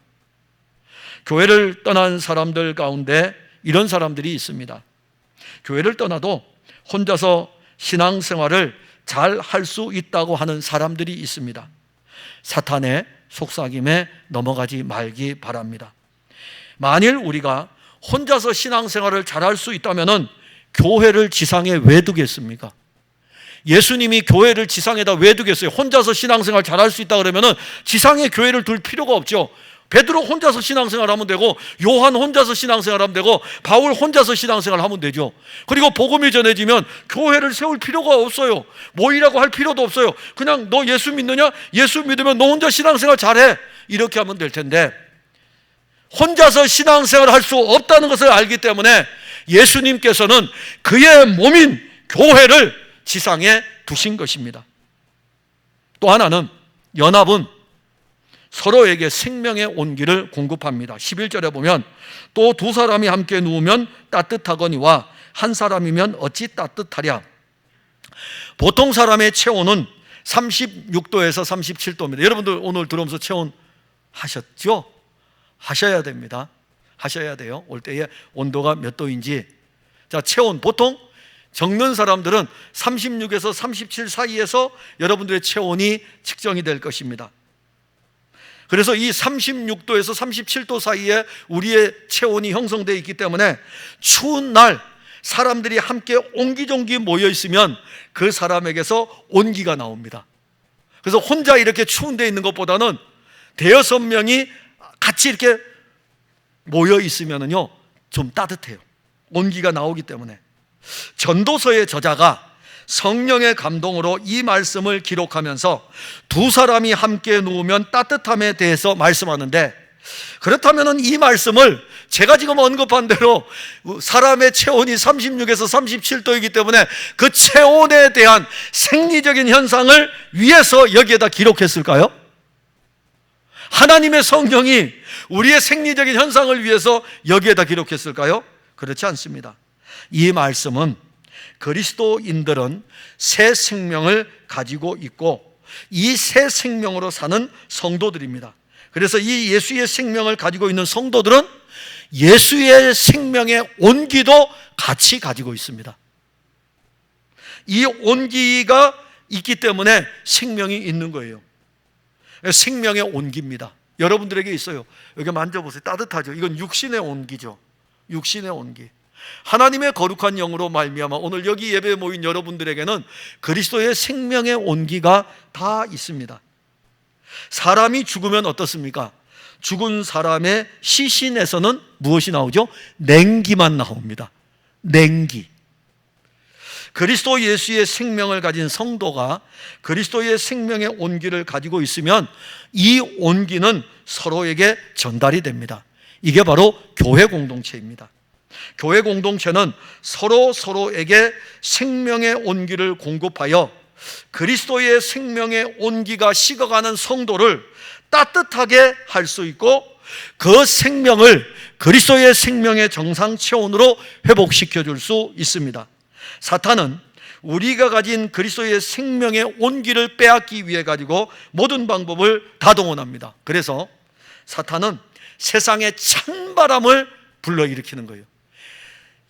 교회를 떠난 사람들 가운데 이런 사람들이 있습니다. 교회를 떠나도 혼자서 신앙생활을 잘 할 수 있다고 하는 사람들이 있습니다. 사탄의 속삭임에 넘어가지 말기 바랍니다. 만일 우리가 혼자서 신앙생활을 잘 할 수 있다면 교회를 지상에 왜 두겠습니까? 예수님이 교회를 지상에다 왜 두겠어요? 혼자서 신앙생활 잘 할 수 있다 그러면 지상에 교회를 둘 필요가 없죠. 베드로 혼자서 신앙생활 하면 되고, 요한 혼자서 신앙생활 하면 되고, 바울 혼자서 신앙생활 하면 되죠. 그리고 복음이 전해지면 교회를 세울 필요가 없어요. 모이라고 할 필요도 없어요. 그냥 너 예수 믿느냐? 예수 믿으면 너 혼자 신앙생활 잘해. 이렇게 하면 될 텐데, 혼자서 신앙생활 할 수 없다는 것을 알기 때문에 예수님께서는 그의 몸인 교회를 지상에 두신 것입니다. 또 하나는, 연합은 서로에게 생명의 온기를 공급합니다. 11절에 보면 또 두 사람이 함께 누우면 따뜻하거니와 한 사람이면 어찌 따뜻하랴. 보통 사람의 체온은 36도에서 37도입니다. 여러분들 오늘 들어오면서 체온 하셨죠? 하셔야 됩니다. 하셔야 돼요. 올 때에 온도가 몇 도인지. 자, 체온 보통 적는 사람들은 36에서 37 사이에서 여러분들의 체온이 측정이 될 것입니다. 그래서 이 36도에서 37도 사이에 우리의 체온이 형성되어 있기 때문에 추운 날 사람들이 함께 옹기종기 모여 있으면 그 사람에게서 온기가 나옵니다. 그래서 혼자 이렇게 추운 데 있는 것보다는 대여섯 명이 같이 이렇게 모여 있으면은요 좀 따뜻해요. 온기가 나오기 때문에. 전도서의 저자가 성령의 감동으로 이 말씀을 기록하면서 두 사람이 함께 누우면 따뜻함에 대해서 말씀하는데, 그렇다면 이 말씀을 제가 지금 언급한 대로 사람의 체온이 36에서 37도이기 때문에 그 체온에 대한 생리적인 현상을 위해서 여기에다 기록했을까요? 하나님의 성령이 우리의 생리적인 현상을 위해서 여기에다 기록했을까요? 그렇지 않습니다. 이 말씀은 그리스도인들은 새 생명을 가지고 있고 이 새 생명으로 사는 성도들입니다. 그래서 이 예수의 생명을 가지고 있는 성도들은 예수의 생명의 온기도 같이 가지고 있습니다. 이 온기가 있기 때문에 생명이 있는 거예요. 생명의 온기입니다. 여러분들에게 있어요. 여기 만져보세요. 따뜻하죠? 이건 육신의 온기죠. 육신의 온기. 하나님의 거룩한 영으로 말미암아 오늘 여기 예배에 모인 여러분들에게는 그리스도의 생명의 온기가 다 있습니다. 사람이 죽으면 어떻습니까? 죽은 사람의 시신에서는 무엇이 나오죠? 냉기만 나옵니다. 냉기. 그리스도 예수의 생명을 가진 성도가 그리스도의 생명의 온기를 가지고 있으면 이 온기는 서로에게 전달이 됩니다. 이게 바로 교회 공동체입니다. 교회 공동체는 서로에게 생명의 온기를 공급하여 그리스도의 생명의 온기가 식어가는 성도를 따뜻하게 할 수 있고 그 생명을 그리스도의 생명의 정상 체온으로 회복시켜 줄 수 있습니다. 사탄은 우리가 가진 그리스도의 생명의 온기를 빼앗기 위해 가지고 모든 방법을 다 동원합니다. 그래서 사탄은 세상에 찬바람을 불러일으키는 거예요.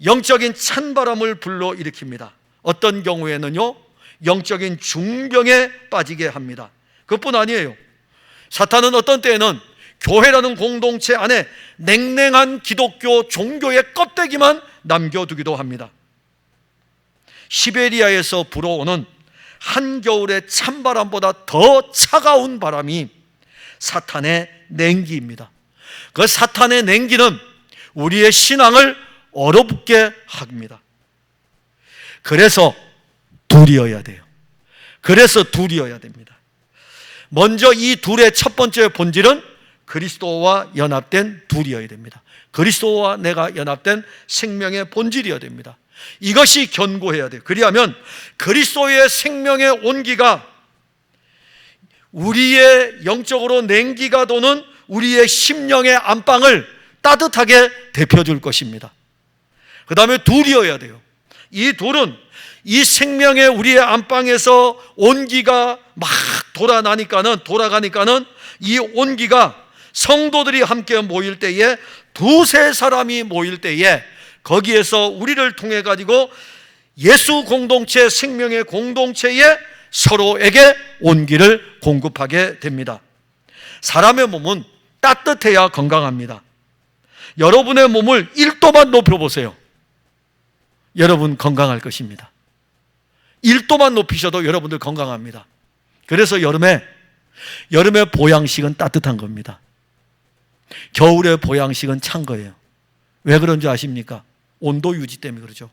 영적인 찬바람을 불러일으킵니다. 어떤 경우에는요, 영적인 중병에 빠지게 합니다. 그것뿐 아니에요. 사탄은 어떤 때에는 교회라는 공동체 안에 냉랭한 기독교 종교의 껍데기만 남겨두기도 합니다. 시베리아에서 불어오는 한겨울의 찬바람보다 더 차가운 바람이 사탄의 냉기입니다. 그 사탄의 냉기는 우리의 신앙을 얼어붙게 합니다. 그래서 둘이어야 돼요. 그래서 둘이어야 됩니다. 먼저 이 둘의 첫 번째 본질은 그리스도와 연합된 둘이어야 됩니다. 그리스도와 내가 연합된 생명의 본질이어야 됩니다. 이것이 견고해야 돼요. 그리하면 그리스도의 생명의 온기가 우리의 영적으로 냉기가 도는 우리의 심령의 안방을 따뜻하게 데펴줄 것입니다. 그 다음에 둘이어야 돼요. 이 둘은 이 생명의 우리의 안방에서 온기가 막 돌아가니까는 이 온기가 성도들이 함께 모일 때에 두세 사람이 모일 때에 거기에서 우리를 통해 가지고 예수 공동체, 생명의 공동체에 서로에게 온기를 공급하게 됩니다. 사람의 몸은 따뜻해야 건강합니다. 여러분의 몸을 1도만 높여보세요. 여러분 건강할 것입니다. 1도만 높이셔도 여러분들 건강합니다. 그래서 여름에 보양식은 따뜻한 겁니다. 겨울에 보양식은 찬 거예요. 왜 그런지 아십니까? 온도 유지 때문에 그러죠.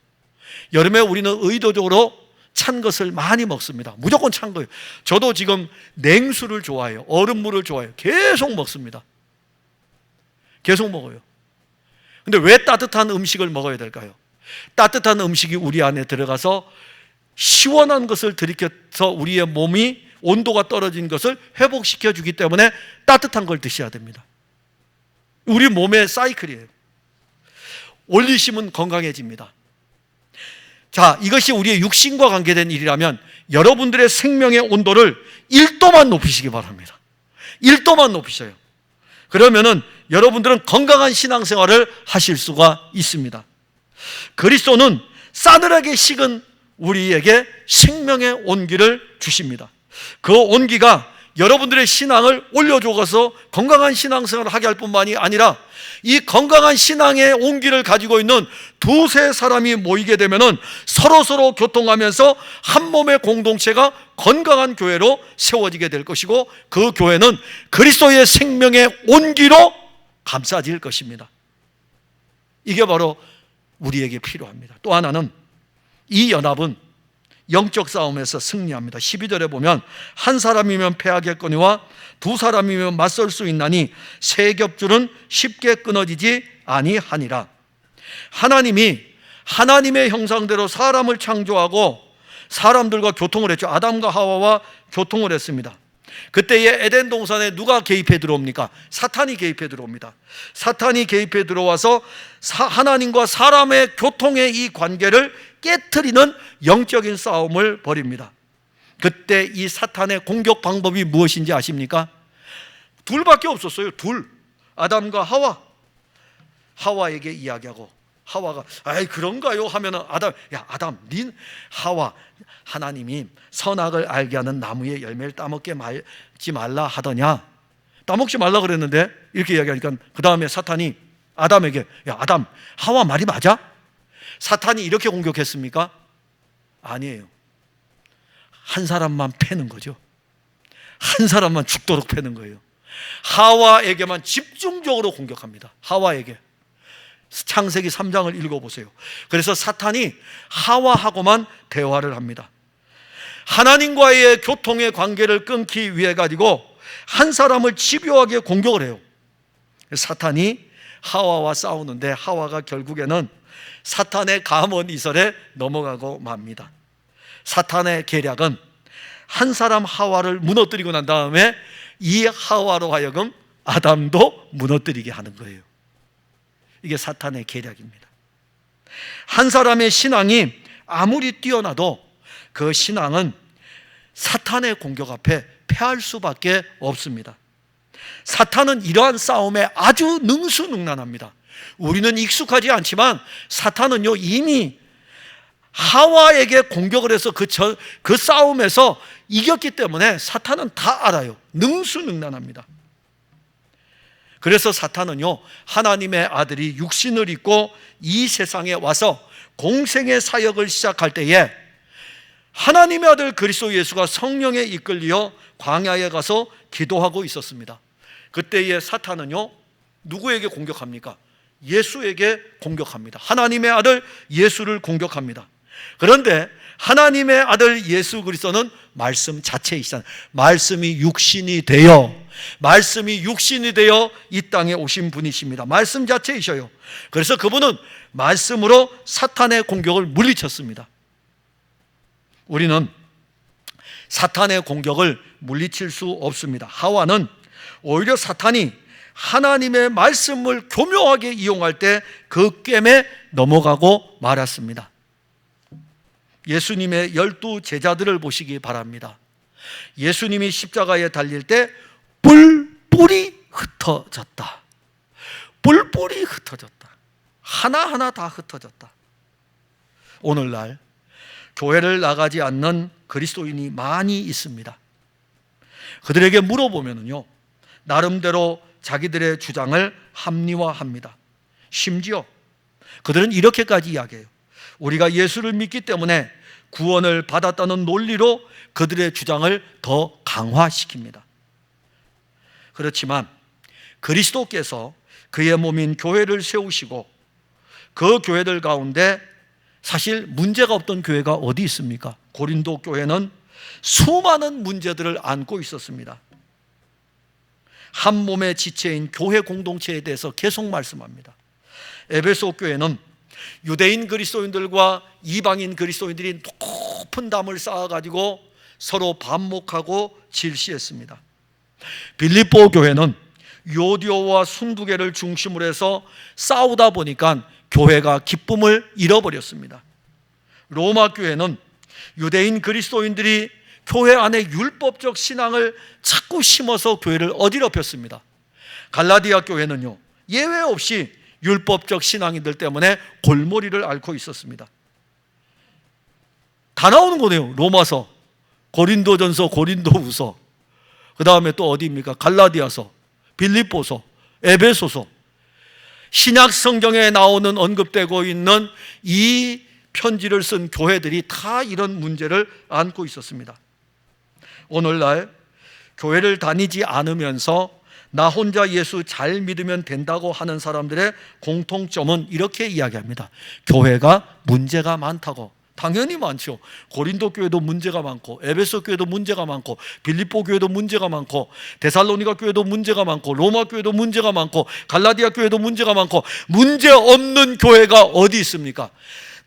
여름에 우리는 의도적으로 찬 것을 많이 먹습니다. 무조건 찬 거예요. 저도 지금 냉수를 좋아해요. 얼음물을 좋아해요. 계속 먹습니다. 계속 먹어요. 근데 왜 따뜻한 음식을 먹어야 될까요? 따뜻한 음식이 우리 안에 들어가서 시원한 것을 들이켜서 우리의 몸이 온도가 떨어진 것을 회복시켜 주기 때문에 따뜻한 걸 드셔야 됩니다. 우리 몸의 사이클이에요. 올리시면 건강해집니다. 자, 이것이 우리의 육신과 관계된 일이라면 여러분들의 생명의 온도를 1도만 높이시기 바랍니다. 1도만 높이셔요. 그러면은 여러분들은 건강한 신앙생활을 하실 수가 있습니다. 그리스도는 싸늘하게 식은 우리에게 생명의 온기를 주십니다. 그 온기가 여러분들의 신앙을 올려줘서 건강한 신앙생활을 하게 할 뿐만이 아니라 이 건강한 신앙의 온기를 가지고 있는 두세 사람이 모이게 되면은 서로 교통하면서 한 몸의 공동체가 건강한 교회로 세워지게 될 것이고 그 교회는 그리스도의 생명의 온기로 감싸질 것입니다. 이게 바로 우리에게 필요합니다. 또 하나는 이 연합은 영적 싸움에서 승리합니다. 12절에 보면 한 사람이면 패하겠거니와 두 사람이면 맞설 수 있나니 세 겹줄은 쉽게 끊어지지 아니하니라. 하나님이 하나님의 형상대로 사람을 창조하고 사람들과 교통을 했죠. 아담과 하와와 교통을 했습니다. 그때에 에덴 동산에 누가 개입해 들어옵니까? 사탄이 개입해 들어옵니다. 사탄이 개입해 들어와서 하나님과 사람의 교통의 이 관계를 깨트리는 영적인 싸움을 벌입니다. 그때 이 사탄의 공격 방법이 무엇인지 아십니까? 둘밖에 없었어요. 둘. 아담과 하와. 하와에게 이야기하고 하와가 아이 그런가요? 하면은 아담, 닌 하와 하나님이 선악을 알게 하는 나무의 열매를 따먹지 말라 하더냐? 따먹지 말라 그랬는데 이렇게 이야기하니까 그 다음에 사탄이 아담에게, 야 아담, 하와 말이 맞아? 사탄이 이렇게 공격했습니까? 아니에요. 한 사람만 패는 거죠. 한 사람만 죽도록 패는 거예요. 하와에게만 집중적으로 공격합니다. 하와에게. 창세기 3장을 읽어보세요. 그래서 사탄이 하와하고만 대화를 합니다. 하나님과의 교통의 관계를 끊기 위해 가지고 한 사람을 집요하게 공격을 해요. 사탄이 하와와 싸우는데 하와가 결국에는 사탄의 감언 이설에 넘어가고 맙니다. 사탄의 계략은 한 사람 하와를 무너뜨리고 난 다음에 이 하와로 하여금 아담도 무너뜨리게 하는 거예요. 이게 사탄의 계략입니다. 한 사람의 신앙이 아무리 뛰어나도 그 신앙은 사탄의 공격 앞에 패할 수밖에 없습니다. 사탄은 이러한 싸움에 아주 능수능란합니다. 우리는 익숙하지 않지만 사탄은요 이미 하와에게 공격을 해서 그 싸움에서 이겼기 때문에 사탄은 다 알아요. 능수능란합니다. 그래서 사탄은요 하나님의 아들이 육신을 입고 이 세상에 와서 공생의 사역을 시작할 때에 하나님의 아들 그리스도 예수가 성령에 이끌려 광야에 가서 기도하고 있었습니다. 그때에 사탄은요 누구에게 공격합니까? 예수에게 공격합니다. 하나님의 아들 예수를 공격합니다. 그런데 하나님의 아들 예수 그리스도는 말씀 자체이시잖아요. 말씀이 육신이 되어 이 땅에 오신 분이십니다. 말씀 자체이셔요. 그래서 그분은 말씀으로 사탄의 공격을 물리쳤습니다. 우리는 사탄의 공격을 물리칠 수 없습니다. 하와는 오히려 사탄이 하나님의 말씀을 교묘하게 이용할 때 그 깸에 넘어가고 말았습니다. 예수님의 12 제자들을 보시기 바랍니다. 예수님이 십자가에 달릴 때 뿔뿔이 흩어졌다. 뿔뿔이 흩어졌다. 하나하나 다 흩어졌다. 오늘날 교회를 나가지 않는 그리스도인이 많이 있습니다. 그들에게 물어보면요 나름대로 자기들의 주장을 합리화합니다. 심지어 그들은 이렇게까지 이야기해요. 우리가 예수를 믿기 때문에 구원을 받았다는 논리로 그들의 주장을 더 강화시킵니다. 그렇지만 그리스도께서 그의 몸인 교회를 세우시고 그 교회들 가운데 사실 문제가 없던 교회가 어디 있습니까? 고린도 교회는 수많은 문제들을 안고 있었습니다. 한 몸의 지체인 교회 공동체에 대해서 계속 말씀합니다. 에베소 교회는 유대인 그리스도인들과 이방인 그리스도인들이 높은 담을 쌓아가지고 서로 반목하고 질시했습니다. 빌립보 교회는 요디오와 순두개를 중심으로 해서 싸우다 보니까 교회가 기쁨을 잃어버렸습니다. 로마 교회는 유대인 그리스도인들이 교회 안에 율법적 신앙을 자꾸 심어서 교회를 어지럽혔습니다. 갈라디아 교회는요 예외 없이 율법적 신앙인들 때문에 골머리를 앓고 있었습니다. 다 나오는 거네요. 로마서, 고린도전서, 고린도후서, 그 다음에 또 어디입니까? 갈라디아서, 빌립보서, 에베소서. 신약 성경에 나오는 언급되고 있는 이 편지를 쓴 교회들이 다 이런 문제를 안고 있었습니다. 오늘날 교회를 다니지 않으면서 나 혼자 예수 잘 믿으면 된다고 하는 사람들의 공통점은 이렇게 이야기합니다. 교회가 문제가 많다고. 당연히 많죠. 고린도 교회도 문제가 많고, 에베소 교회도 문제가 많고, 빌립보 교회도 문제가 많고, 데살로니가 교회도 문제가 많고, 로마 교회도 문제가 많고, 갈라디아 교회도 문제가 많고, 문제 없는 교회가 어디 있습니까?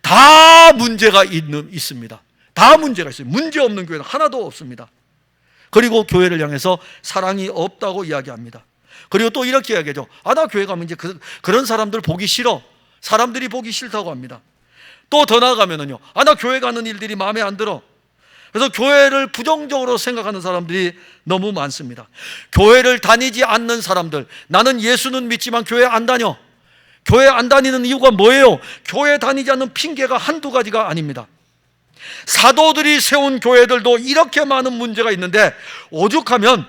다 문제가 있습니다. 다 문제가 있어요. 문제 없는 교회는 하나도 없습니다. 그리고 교회를 향해서 사랑이 없다고 이야기합니다. 그리고 또 이렇게 이야기하죠. 나 교회 가면 이제 그런 사람들 보기 싫어. 사람들이 보기 싫다고 합니다. 또 더 나아가면은요, 나 교회 가는 일들이 마음에 안 들어. 그래서 교회를 부정적으로 생각하는 사람들이 너무 많습니다. 교회를 다니지 않는 사람들, 나는 예수는 믿지만 교회 안 다녀. 교회 안 다니는 이유가 뭐예요? 교회 다니지 않는 핑계가 한두 가지가 아닙니다. 사도들이 세운 교회들도 이렇게 많은 문제가 있는데 오죽하면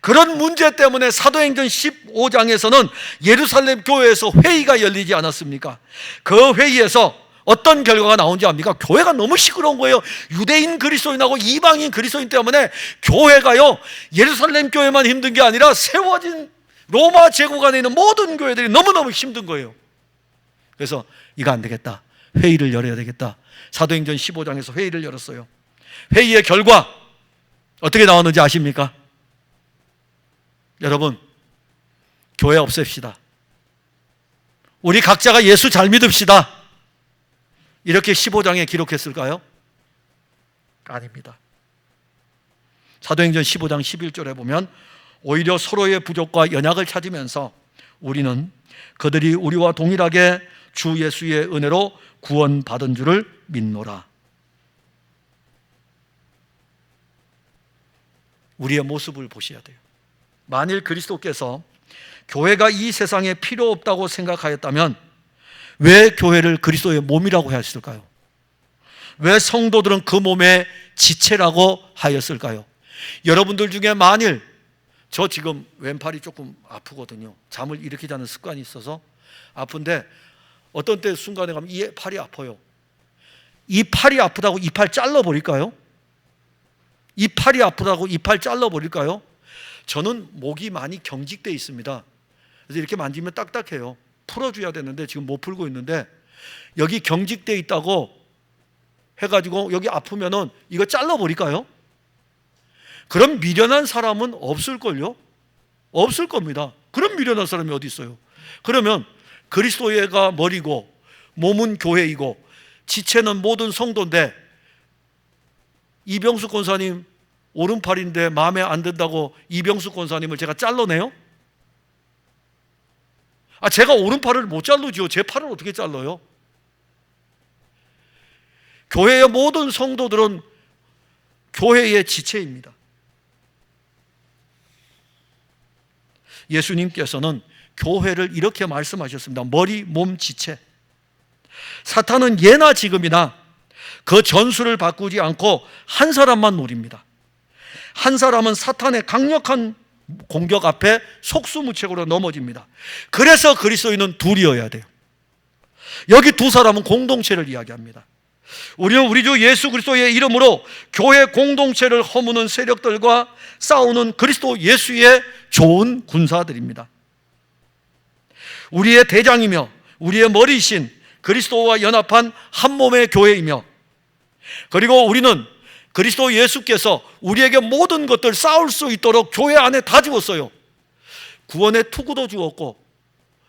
그런 문제 때문에 사도행전 15장에서는 예루살렘 교회에서 회의가 열리지 않았습니까? 그 회의에서 어떤 결과가 나온지 압니까? 교회가 너무 시끄러운 거예요. 유대인 그리스도인하고 이방인 그리스도인 때문에 교회가요, 예루살렘 교회만 힘든 게 아니라 세워진 로마 제국 안에 있는 모든 교회들이 너무너무 힘든 거예요. 그래서 이거 안 되겠다, 회의를 열어야 되겠다. 사도행전 15장에서 회의를 열었어요. 회의의 결과 어떻게 나왔는지 아십니까? 여러분, 교회 없앱시다. 우리 각자가 예수 잘 믿읍시다. 이렇게 15장에 기록했을까요? 아닙니다. 사도행전 15장 11절에 보면 오히려 서로의 부족과 연약을 찾으면서 우리는 그들이 우리와 동일하게 주 예수의 은혜로 구원받은 줄을 믿노라. 우리의 모습을 보셔야 돼요. 만일 그리스도께서 교회가 이 세상에 필요 없다고 생각하였다면 왜 교회를 그리스도의 몸이라고 하였을까요? 왜 성도들은 그 몸의 지체라고 하였을까요? 여러분들 중에 만일, 저 지금 왼팔이 조금 아프거든요. 잠을 이렇게 자는 습관이 있어서 아픈데 어떤 때 순간에 가면 이 팔이 아파요. 이 팔이 아프다고 이 팔 잘라버릴까요? 이 팔이 아프다고 이 팔 잘라버릴까요? 저는 목이 많이 경직되어 있습니다. 그래서 이렇게 만지면 딱딱해요. 풀어줘야 되는데 지금 못 풀고 있는데, 여기 경직되어 있다고 해가지고 여기 아프면은 이거 잘라버릴까요? 그럼 미련한 사람은 없을걸요? 없을 겁니다. 그럼 미련한 사람이 어디 있어요? 그러면 그리스도가 머리고 몸은 교회이고 지체는 모든 성도인데, 이병수 권사님 오른팔인데 마음에 안 든다고 이병수 권사님을 제가 잘라내요? 제가 오른팔을 못 자르죠. 제 팔을 어떻게 잘라요? 교회의 모든 성도들은 교회의 지체입니다. 예수님께서는 교회를 이렇게 말씀하셨습니다. 머리, 몸, 지체. 사탄은 예나 지금이나 그 전술을 바꾸지 않고 한 사람만 노립니다. 한 사람은 사탄의 강력한 공격 앞에 속수무책으로 넘어집니다. 그래서 그리스도인은 둘이어야 돼요. 여기 두 사람은 공동체를 이야기합니다. 우리는 우리 주 예수 그리스도의 이름으로 교회 공동체를 허무는 세력들과 싸우는 그리스도 예수의 좋은 군사들입니다. 우리의 대장이며 우리의 머리이신 그리스도와 연합한 한 몸의 교회이며, 그리고 우리는 그리스도 예수께서 우리에게 모든 것들 싸울 수 있도록 교회 안에 다 주었어요. 구원의 투구도 주었고,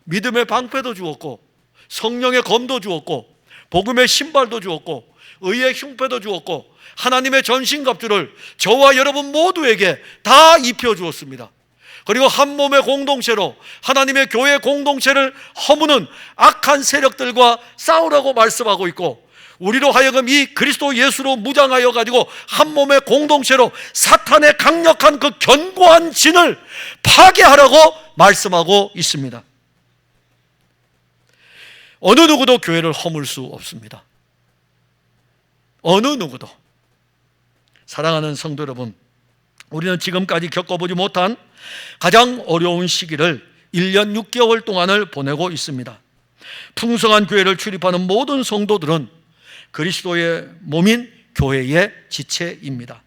믿음의 방패도 주었고, 성령의 검도 주었고, 복음의 신발도 주었고, 의의 흉패도 주었고, 하나님의 전신갑주를 저와 여러분 모두에게 다 입혀주었습니다. 그리고 한 몸의 공동체로 하나님의 교회 공동체를 허무는 악한 세력들과 싸우라고 말씀하고 있고, 우리로 하여금 이 그리스도 예수로 무장하여 가지고 한 몸의 공동체로 사탄의 강력한 그 견고한 진을 파괴하라고 말씀하고 있습니다. 어느 누구도 교회를 허물 수 없습니다. 어느 누구도. 사랑하는 성도 여러분, 우리는 지금까지 겪어보지 못한 가장 어려운 시기를 1년 6개월 동안을 보내고 있습니다. 풍성한 교회를 출입하는 모든 성도들은 그리스도의 몸인 교회의 지체입니다.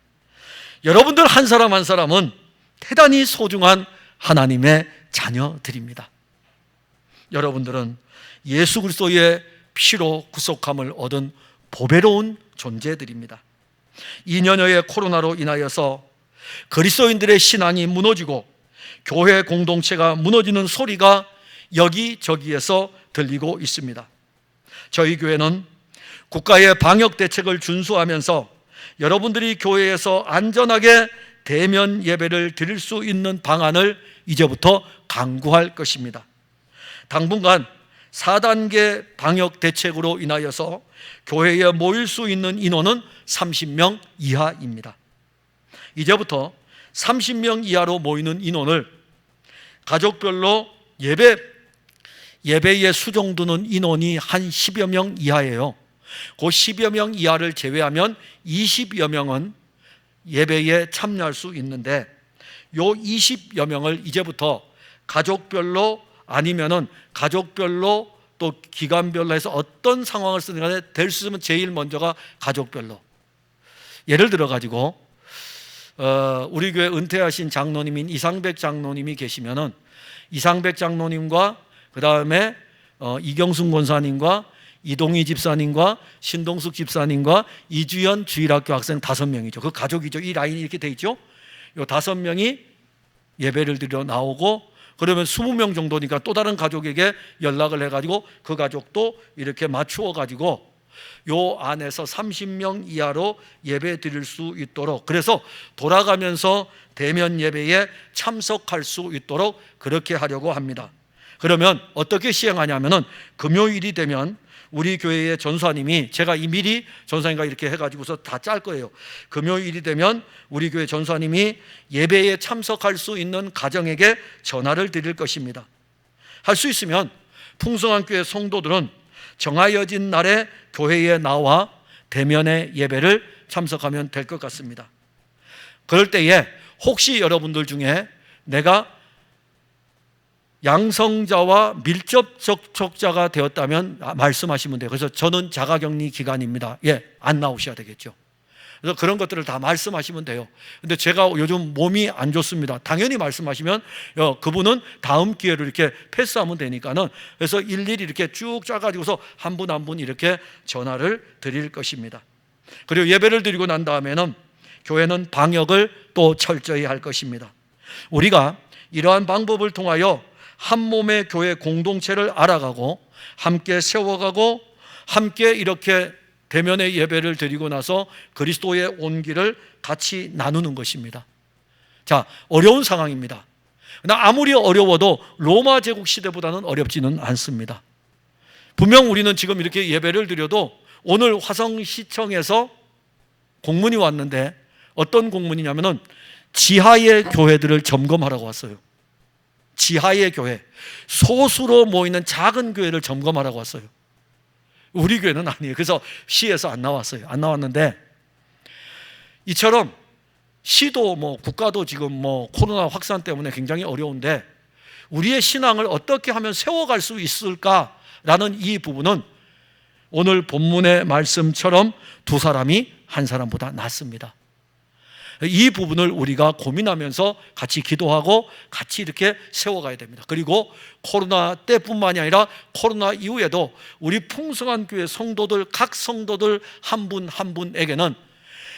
여러분들 한 사람 한 사람은 대단히 소중한 하나님의 자녀들입니다. 여러분들은 예수 그리스도의 피로 구속함을 얻은 보배로운 존재들입니다. 2년여의 코로나로 인하여서 그리스도인들의 신앙이 무너지고 교회 공동체가 무너지는 소리가 여기저기에서 들리고 있습니다. 저희 교회는 국가의 방역 대책을 준수하면서 여러분들이 교회에서 안전하게 대면 예배를 드릴 수 있는 방안을 이제부터 강구할 것입니다. 당분간 4단계 방역 대책으로 인하여서 교회에 모일 수 있는 인원은 30명 이하입니다. 이제부터 30명 이하로 모이는 인원을 가족별로 예배에 수정두는 인원이 한 10여 명 이하예요. 그 10여 명 이하를 제외하면 20여 명은 예배에 참여할 수 있는데, 요 20여 명을 이제부터 가족별로 아니면은 가족별로 또 기관별로 해서 어떤 상황을 쓰는 간에 될 수 있으면 제일 먼저가 가족별로. 예를 들어 가지고 우리 교회 은퇴하신 장로님인 이상백 장로님이 계시면은 이상백 장로님과 그 다음에 이경순 권사님과 이동희 집사님과 신동숙 집사님과 이주연 주일학교 학생 5명이죠. 그 가족이죠. 이 라인이 이렇게 돼 있죠. 요 5명이 예배를 드리러 나오고, 그러면 20명 정도니까 또 다른 가족에게 연락을 해가지고 그 가족도 이렇게 맞추어 가지고 요 안에서 30명 이하로 예배 드릴 수 있도록, 그래서 돌아가면서 대면 예배에 참석할 수 있도록 그렇게 하려고 합니다. 그러면 어떻게 시행하냐면은 금요일이 되면 우리 교회의 전사님이, 제가 미리 전사님과 이렇게 해가지고서 다 짤 거예요. 금요일이 되면 우리 교회 전사님이 예배에 참석할 수 있는 가정에게 전화를 드릴 것입니다. 할 수 있으면 풍성한 교회 성도들은 정하여진 날에 교회에 나와 대면의 예배를 참석하면 될 것 같습니다. 그럴 때에 혹시 여러분들 중에 내가 양성자와 밀접 접촉자가 되었다면 말씀하시면 돼요. 그래서 저는 자가격리 기간입니다. 안 나오셔야 되겠죠. 그래서 그런 것들을 다 말씀하시면 돼요. 근데 제가 요즘 몸이 안 좋습니다. 당연히 말씀하시면 그분은 다음 기회로 이렇게 패스하면 되니까는, 그래서 일일이 이렇게 쭉 짜가지고서 한 분 한 분 이렇게 전화를 드릴 것입니다. 그리고 예배를 드리고 난 다음에는 교회는 방역을 또 철저히 할 것입니다. 우리가 이러한 방법을 통하여 한 몸의 교회 공동체를 알아가고 함께 세워가고 함께 이렇게 대면의 예배를 드리고 나서 그리스도의 온기를 같이 나누는 것입니다. 자, 어려운 상황입니다. 그러나 아무리 어려워도 로마 제국 시대보다는 어렵지는 않습니다. 분명 우리는 지금 이렇게 예배를 드려도 오늘 화성시청에서 공문이 왔는데, 어떤 공문이냐면은 지하의 교회들을 점검하라고 왔어요. 지하의 교회, 소수로 모이는 작은 교회를 점검하라고 왔어요. 우리 교회는 아니에요. 그래서 시에서 안 나왔어요. 안 나왔는데, 이처럼 시도 국가도 지금 코로나 확산 때문에 굉장히 어려운데 우리의 신앙을 어떻게 하면 세워갈 수 있을까라는 이 부분은 오늘 본문의 말씀처럼 두 사람이 한 사람보다 낫습니다. 이 부분을 우리가 고민하면서 같이 기도하고 같이 이렇게 세워가야 됩니다. 그리고 코로나 때뿐만이 아니라 코로나 이후에도 우리 풍성한 교회 성도들, 각 성도들 한 분 한 분에게는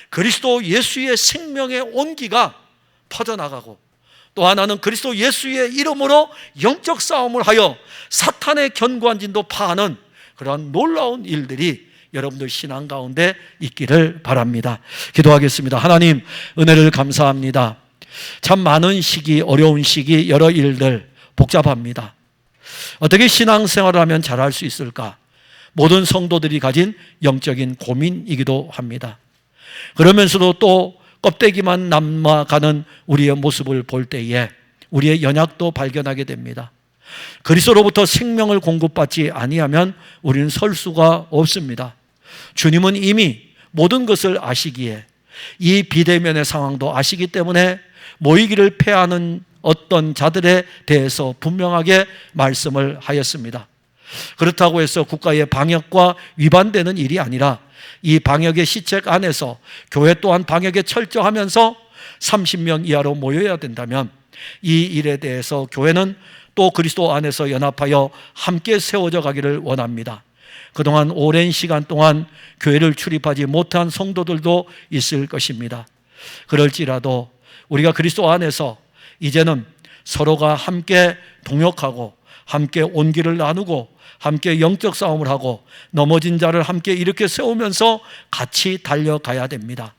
그리스도 예수의 생명의 온기가 퍼져나가고, 또 하나는 그리스도 예수의 이름으로 영적 싸움을 하여 사탄의 견고한 진도 파하는 그러한 놀라운 일들이 여러분들 신앙 가운데 있기를 바랍니다. 기도하겠습니다. 하나님, 은혜를 감사합니다. 참 많은 시기, 어려운 시기, 여러 일들 복잡합니다. 어떻게 신앙생활을 하면 잘할 수 있을까? 모든 성도들이 가진 영적인 고민이기도 합니다. 그러면서도 또 껍데기만 남아가는 우리의 모습을 볼 때에 우리의 연약도 발견하게 됩니다. 그리스도로부터 생명을 공급받지 아니하면 우리는 설 수가 없습니다. 주님은 이미 모든 것을 아시기에 이 비대면의 상황도 아시기 때문에 모이기를 패하는 어떤 자들에 대해서 분명하게 말씀을 하였습니다. 그렇다고 해서 국가의 방역과 위반되는 일이 아니라 이 방역의 시책 안에서 교회 또한 방역에 철저하면서 30명 이하로 모여야 된다면 이 일에 대해서 교회는 또 그리스도 안에서 연합하여 함께 세워져 가기를 원합니다. 그동안 오랜 시간 동안 교회를 출입하지 못한 성도들도 있을 것입니다. 그럴지라도 우리가 그리스도 안에서 이제는 서로가 함께 동역하고 함께 온기를 나누고 함께 영적 싸움을 하고 넘어진 자를 함께 이렇게 세우면서 같이 달려가야 됩니다.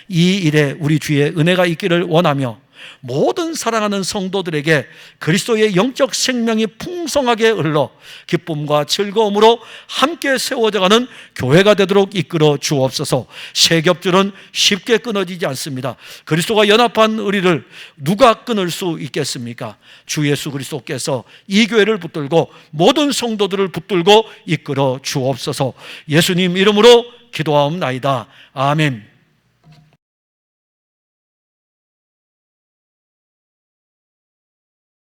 이 일에 우리 주의 은혜가 있기를 원하며 모든 사랑하는 성도들에게 그리스도의 영적 생명이 풍성하게 흘러 기쁨과 즐거움으로 함께 세워져가는 교회가 되도록 이끌어 주옵소서. 세 겹줄은 쉽게 끊어지지 않습니다. 그리스도가 연합한 우리를 누가 끊을 수 있겠습니까? 주 예수 그리스도께서 이 교회를 붙들고 모든 성도들을 붙들고 이끌어 주옵소서. 예수님 이름으로 기도하옵나이다. 아멘.